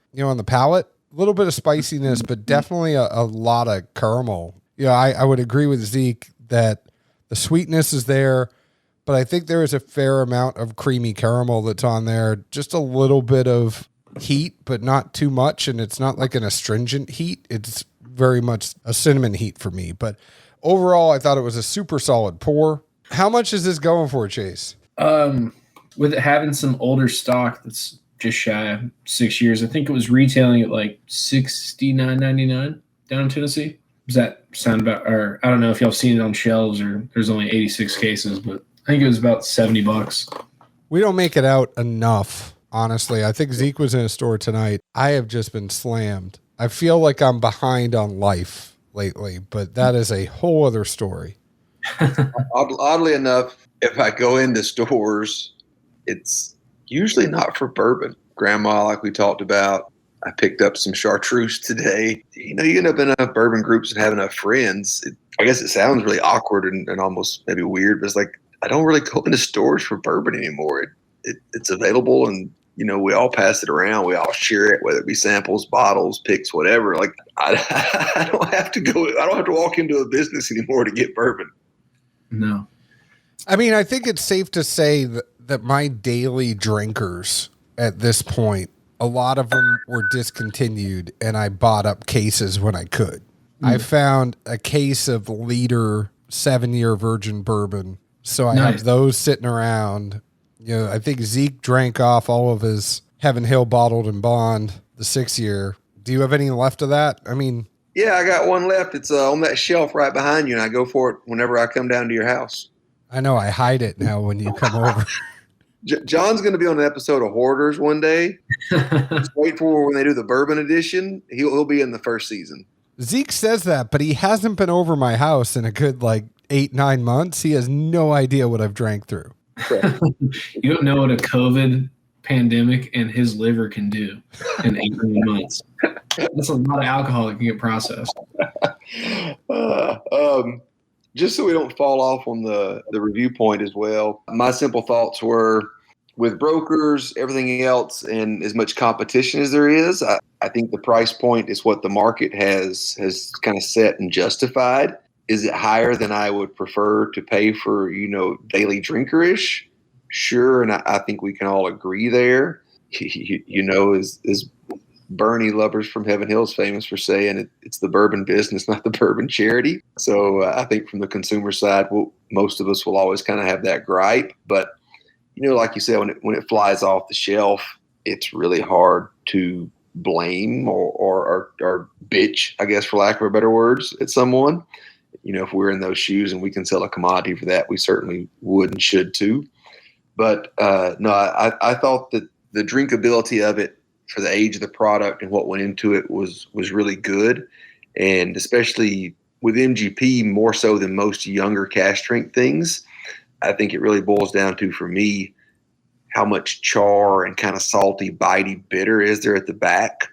palate, a little bit of spiciness, but definitely a lot of caramel. I would agree with Zeke that the sweetness is there, but I think there is a fair amount of creamy caramel that's on there. Just a little bit of heat, but not too much. And it's not like an astringent heat. It's very much a cinnamon heat for me. But overall, I thought it was a super solid pour. How much is this going for, Chase? With it having some older stock that's just shy of 6 years, I think it was retailing at like $69.99 down in Tennessee. Does that sound about, or I don't know if y'all seen it on shelves or there's only 86 cases, but I think it was about $70. We don't make it out enough, honestly. I think Zeke was in a store tonight. I have just been slammed. I feel like I'm behind on life lately, but that is a whole other story. Oddly enough, if I go into stores, it's usually not for bourbon. Grandma, like we talked about, I picked up some chartreuse today. You end up in enough bourbon groups and have enough friends. I guess it sounds really awkward and almost maybe weird, but it's like, I don't really go into stores for bourbon anymore. It's available, and we all pass it around. We all share it, whether it be samples, bottles, picks, whatever. Like I don't have to go. I don't have to walk into a business anymore to get bourbon. No, I mean, I think it's safe to say that my daily drinkers at this point, a lot of them were discontinued, and I bought up cases when I could. I found a case of liter 7-year virgin bourbon. So I have those sitting around. I think Zeke drank off all of his Heaven Hill bottled and bond, the 6-year. Do you have any left of that? I mean, yeah, I got one left. It's on that shelf right behind you, and I go for it whenever I come down to your house. I know. I hide it now when you come over. John's going to be on an episode of Hoarders one day. Just wait for when they do the bourbon edition. He'll be in the first season. Zeke says that, but he hasn't been over my house in a good 8-9 months. He has no idea what I've drank through. You don't know what a COVID pandemic and his liver can do in 18 months. That's a lot of alcohol that can get processed. Just so we don't fall off on the review point as well, my simple thoughts were, with brokers, everything else, and as much competition as there is, I think the price point is what the market has kind of set and justified. Is it higher than I would prefer to pay for, daily drinkerish? Sure. And I think we can all agree there. As Bernie Lovers from Heaven Hill is famous for saying, it's the bourbon business, not the bourbon charity. So I think from the consumer side, most of us will always kind of have that gripe. But, like you said, when it flies off the shelf, it's really hard to blame or bitch, I guess, for lack of better words, at someone. If we're in those shoes and we can sell a commodity for that, we certainly would and should too. But no, I thought that the drinkability of it for the age of the product and what went into it was really good. And especially with MGP, more so than most younger cask strength things, I think it really boils down to, for me, how much char and kind of salty, bitey bitter is there at the back,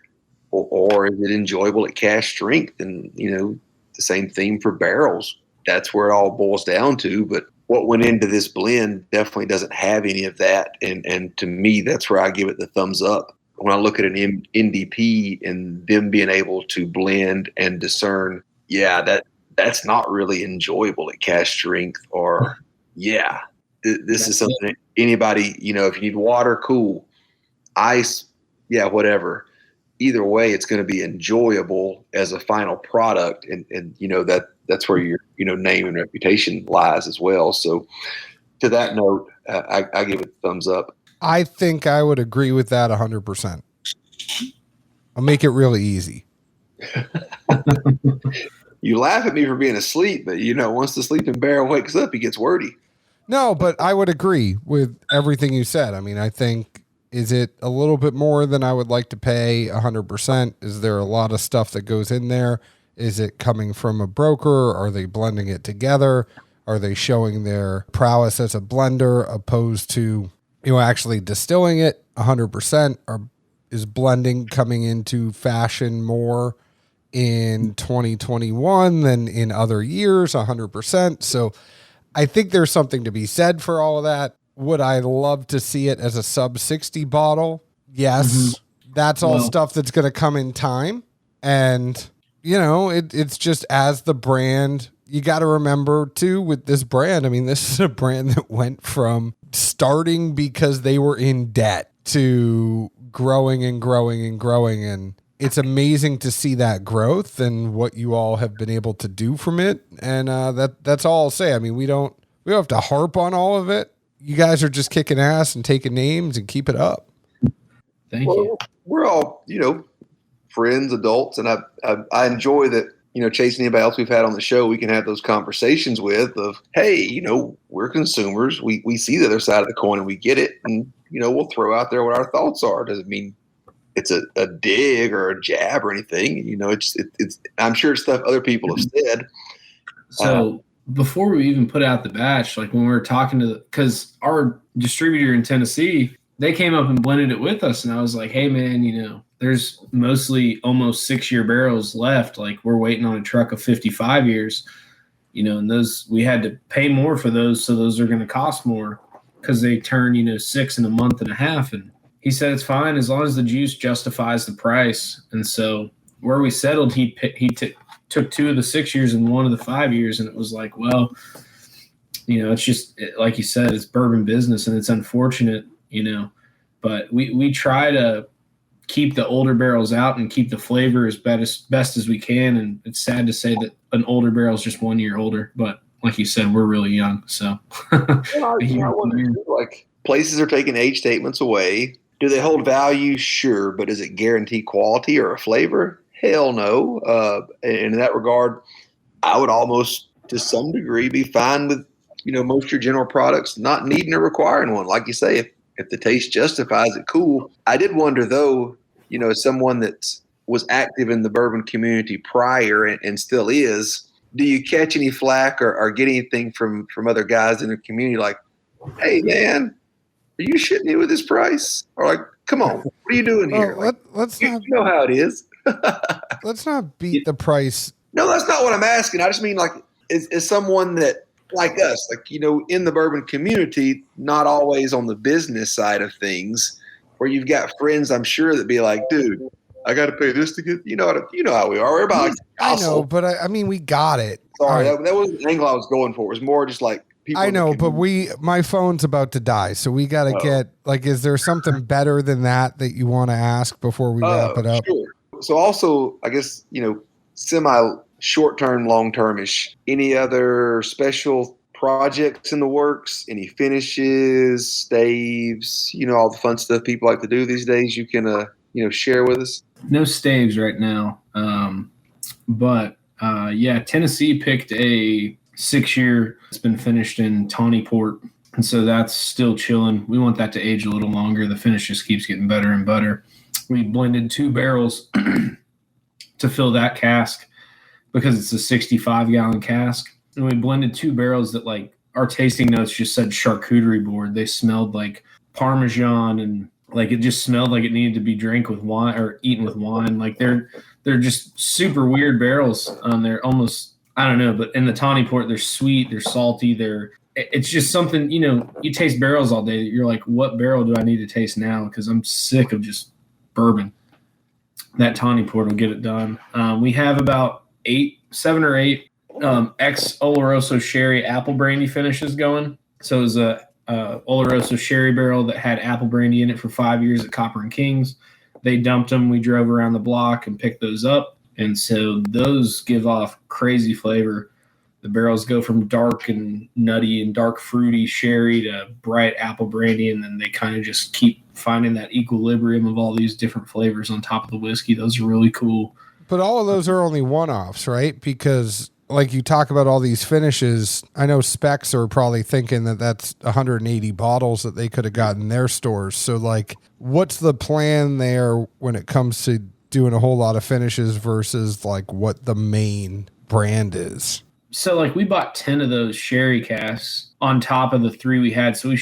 or is it enjoyable at cask strength? And, the same theme for barrels. That's where it all boils down to. But what went into this blend definitely doesn't have any of that. And to me, that's where I give it the thumbs up. When I look at an NDP and them being able to blend and discern, that's not really enjoyable at cask strength, or this is something that anybody, if you need water, cool, ice, whatever. Either way, it's going to be enjoyable as a final product. And that's where your, name and reputation lies as well. So to that note, I give it a thumbs up. I think I would agree with that 100%. I'll make it really easy. You laugh at me for being asleep, but once the sleeping bear wakes up, he gets wordy. No, but I would agree with everything you said. I mean, I think, is it a little bit more than I would like to pay 100%? Is there a lot of stuff that goes in there? Is it coming from a broker? Are they blending it together? Are they showing their prowess as a blender opposed to, actually distilling it 100%? Or is blending coming into fashion more in 2021 than in other years 100%? So I think there's something to be said for all of that. Would I love to see it as a sub 60 bottle? Yes. Mm-hmm. That's all stuff that's going to come in time. And, it's just as the brand, you got to remember too, with this brand, I mean, this is a brand that went from starting because they were in debt to growing and growing and growing. And it's amazing to see that growth and what you all have been able to do from it. And that's all I'll say. I mean, we don't have to harp on all of it. You guys are just kicking ass and taking names, and keep it up. Thank you. We're all, friends, adults, and I enjoy that, Chase and anybody else we've had on the show, we can have those conversations with of, hey, we're consumers. We see the other side of the coin and we get it. And, we'll throw out there what our thoughts are. Doesn't mean it's a dig or a jab or anything. It's I'm sure it's stuff other people have said. So before we even put out the batch, like when we were talking because our distributor in Tennessee, they came up and blended it with us. And I was like, hey man, there's mostly almost 6-year barrels left. Like we're waiting on a truck of 55 years, and those, we had to pay more for those. So those are going to cost more because they turn, 6 in a month and a half. And he said, it's fine as long as the juice justifies the price. And so where we settled, he took 2 of the 6 years and 1 of the 5 years. And it was like, well, it's just, like you said, it's bourbon business and it's unfortunate, but we try to keep the older barrels out and keep the flavor as best as we can. And it's sad to say that an older barrel is just 1 year older, but like you said, we're really young. So like places are taking age statements away. Do they hold value? Sure. But does it guarantee quality or a flavor? Hell no. And in that regard, I would almost to some degree be fine with, most of your general products not needing or requiring one. Like you say, if the taste justifies it, cool. I did wonder though, as someone that was active in the bourbon community prior and still is, do you catch any flack or get anything from other guys in the community like, hey man, are you shitting me with this price? Or like, come on, what are you doing here? Let's you know how it is. Let's not beat the price. No, that's not what I'm asking. I just mean like, is someone that like us, like, in the bourbon community, not always on the business side of things, where you've got friends, I'm sure, that be like, dude, I got to pay this to get, you know how we are. Everybody likes to I know, hustle. but I mean, we got it. Sorry, All right. that wasn't the angle I was going for. It was more just like people. I know, but my phone's about to die, so we got to get, like, is there something better than that you want to ask before we wrap it up? Sure. So also, I guess, semi short-term, long-term-ish, any other special projects in the works, any finishes, staves, all the fun stuff people like to do these days you can, share with us? No staves right now. But Tennessee picked a 6-year. It's been finished in tawny port. And so that's still chilling. We want that to age a little longer. The finish just keeps getting better and better. We blended 2 barrels to fill that cask because it's a 65-gallon cask. And we blended 2 barrels that, like, our tasting notes just said charcuterie board. They smelled like Parmesan, and like it just smelled like it needed to be drank with wine or eaten with wine. Like they're just super weird barrels. They're almost, I don't know, but in the tawny port, they're sweet, they're salty, it's just something, you taste barrels all day. You're like, what barrel do I need to taste now? Because I'm sick of just bourbon. That tawny port will get it done. We have about 7 or 8 ex Oloroso sherry apple brandy finishes going. So it was a Oloroso sherry barrel that had apple brandy in it for 5 years at Copper and Kings. They dumped them. We drove around the block and picked those up. And so those give off crazy flavor. The barrels go from dark and nutty and dark fruity sherry to bright apple brandy, and then they kind of just keep finding that equilibrium of all these different flavors on top of the whiskey. Those are really cool. But all of those are only one-offs, right? Because like you talk about all these finishes, I know Specs are probably thinking that that's 180 bottles that they could have gotten in their stores. So like, what's the plan there when it comes to doing a whole lot of finishes versus like what the main brand is? So like we bought 10 of those sherry casks on top of the 3 we had. So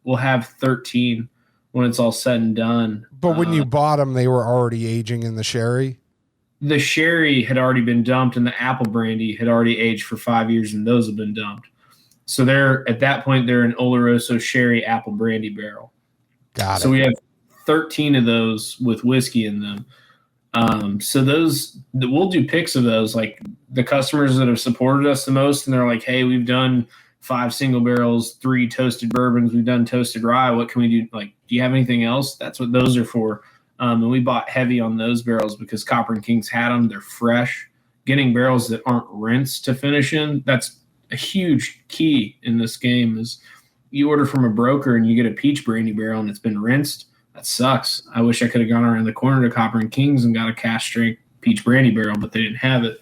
we'll have 13 when it's all said and done. But when you bought them, they were already aging in the sherry? The sherry had already been dumped and the apple brandy had already aged for 5 years, and those have been dumped. So at that point, they're an Oloroso sherry apple brandy barrel. Got it. So we have 13 of those with whiskey in them. So we'll do picks of those, like the customers that have supported us the most, and they're like, hey, we've done 5 single barrels, 3 toasted bourbons, we've done toasted rye. What can we do? Like, do you have anything else? That's what those are for. And we bought heavy on those barrels because Copper and Kings had them. They're fresh. Getting barrels that aren't rinsed to finish in, that's a huge key in this game. Is you order from a broker and you get a peach brandy barrel and it's been rinsed. That sucks. I wish I could have gone around the corner to Copper and Kings and got a cask strength peach brandy barrel, but they didn't have it.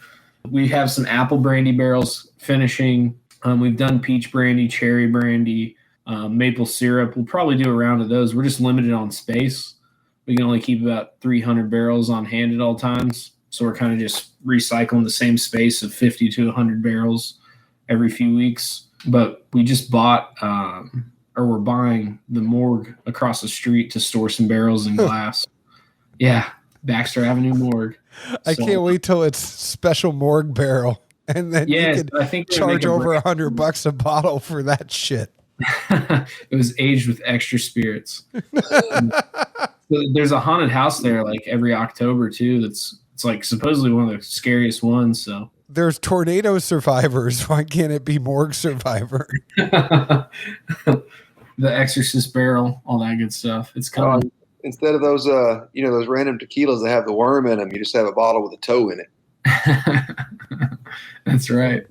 We have some apple brandy barrels finishing. We've done peach brandy, cherry brandy, maple syrup. We'll probably do a round of those. We're just limited on space. We can only keep about 300 barrels on hand at all times. So we're kind of just recycling the same space of 50 to 100 barrels every few weeks. But we just bought, or we're buying the morgue across the street to store some barrels in glass. Yeah, Baxter Avenue Morgue. I can't wait till it's special morgue barrel. And then you could charge over $100 a bottle for that shit. It was aged with extra spirits. So there's a haunted house there like every October too. It's like supposedly one of the scariest ones. So there's tornado survivors. Why can't it be morgue survivor? The Exorcist barrel, all that good stuff. It's coming. Instead of those, those random tequilas that have the worm in them, you just have a bottle with a toe in it. That's right.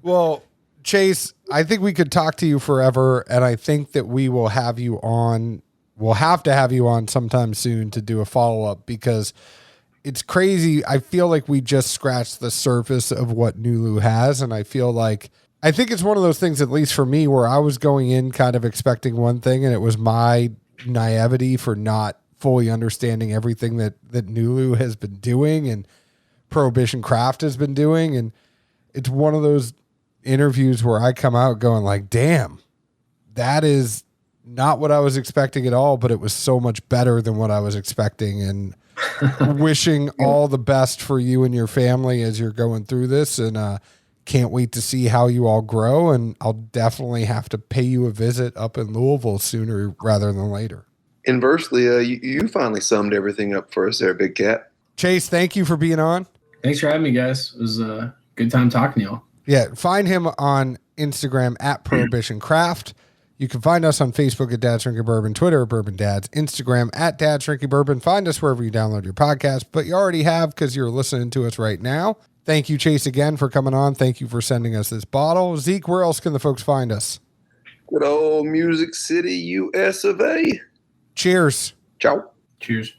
Well, Chase, I think we could talk to you forever, and I think that we will have you on. We'll have to have you on sometime soon to do a follow-up because it's crazy. I feel like we just scratched the surface of what NULU has, and I think it's one of those things, at least for me, where I was going in kind of expecting one thing, and it was my naivety for not fully understanding everything that NULU has been doing and Prohibition Craft has been doing, and it's one of those interviews where I come out going like, damn, that is not what I was expecting at all, but it was so much better than what I was expecting, and wishing all the best for you and your family as you're going through this, and can't wait to see how you all grow, and I'll definitely have to pay you a visit up in Louisville sooner rather than later. inversely, you finally summed everything up for us there, Big Cat. Chase, thank you for being on. Thanks for having me, guys. It was a good time talking to y'all. Yeah, find him on Instagram at Prohibition Craft. You can find us on Facebook at Dad's Drinking Bourbon, Twitter at Bourbon Dads, Instagram at Dad's Drinking Bourbon. Find us wherever you download your podcast, but you already have because you're listening to us right now. Thank you, Chase, again for coming on. Thank you for sending us this bottle. Zeke, where else can the folks find us? Good old Music City, US of A. Cheers. Ciao. Cheers.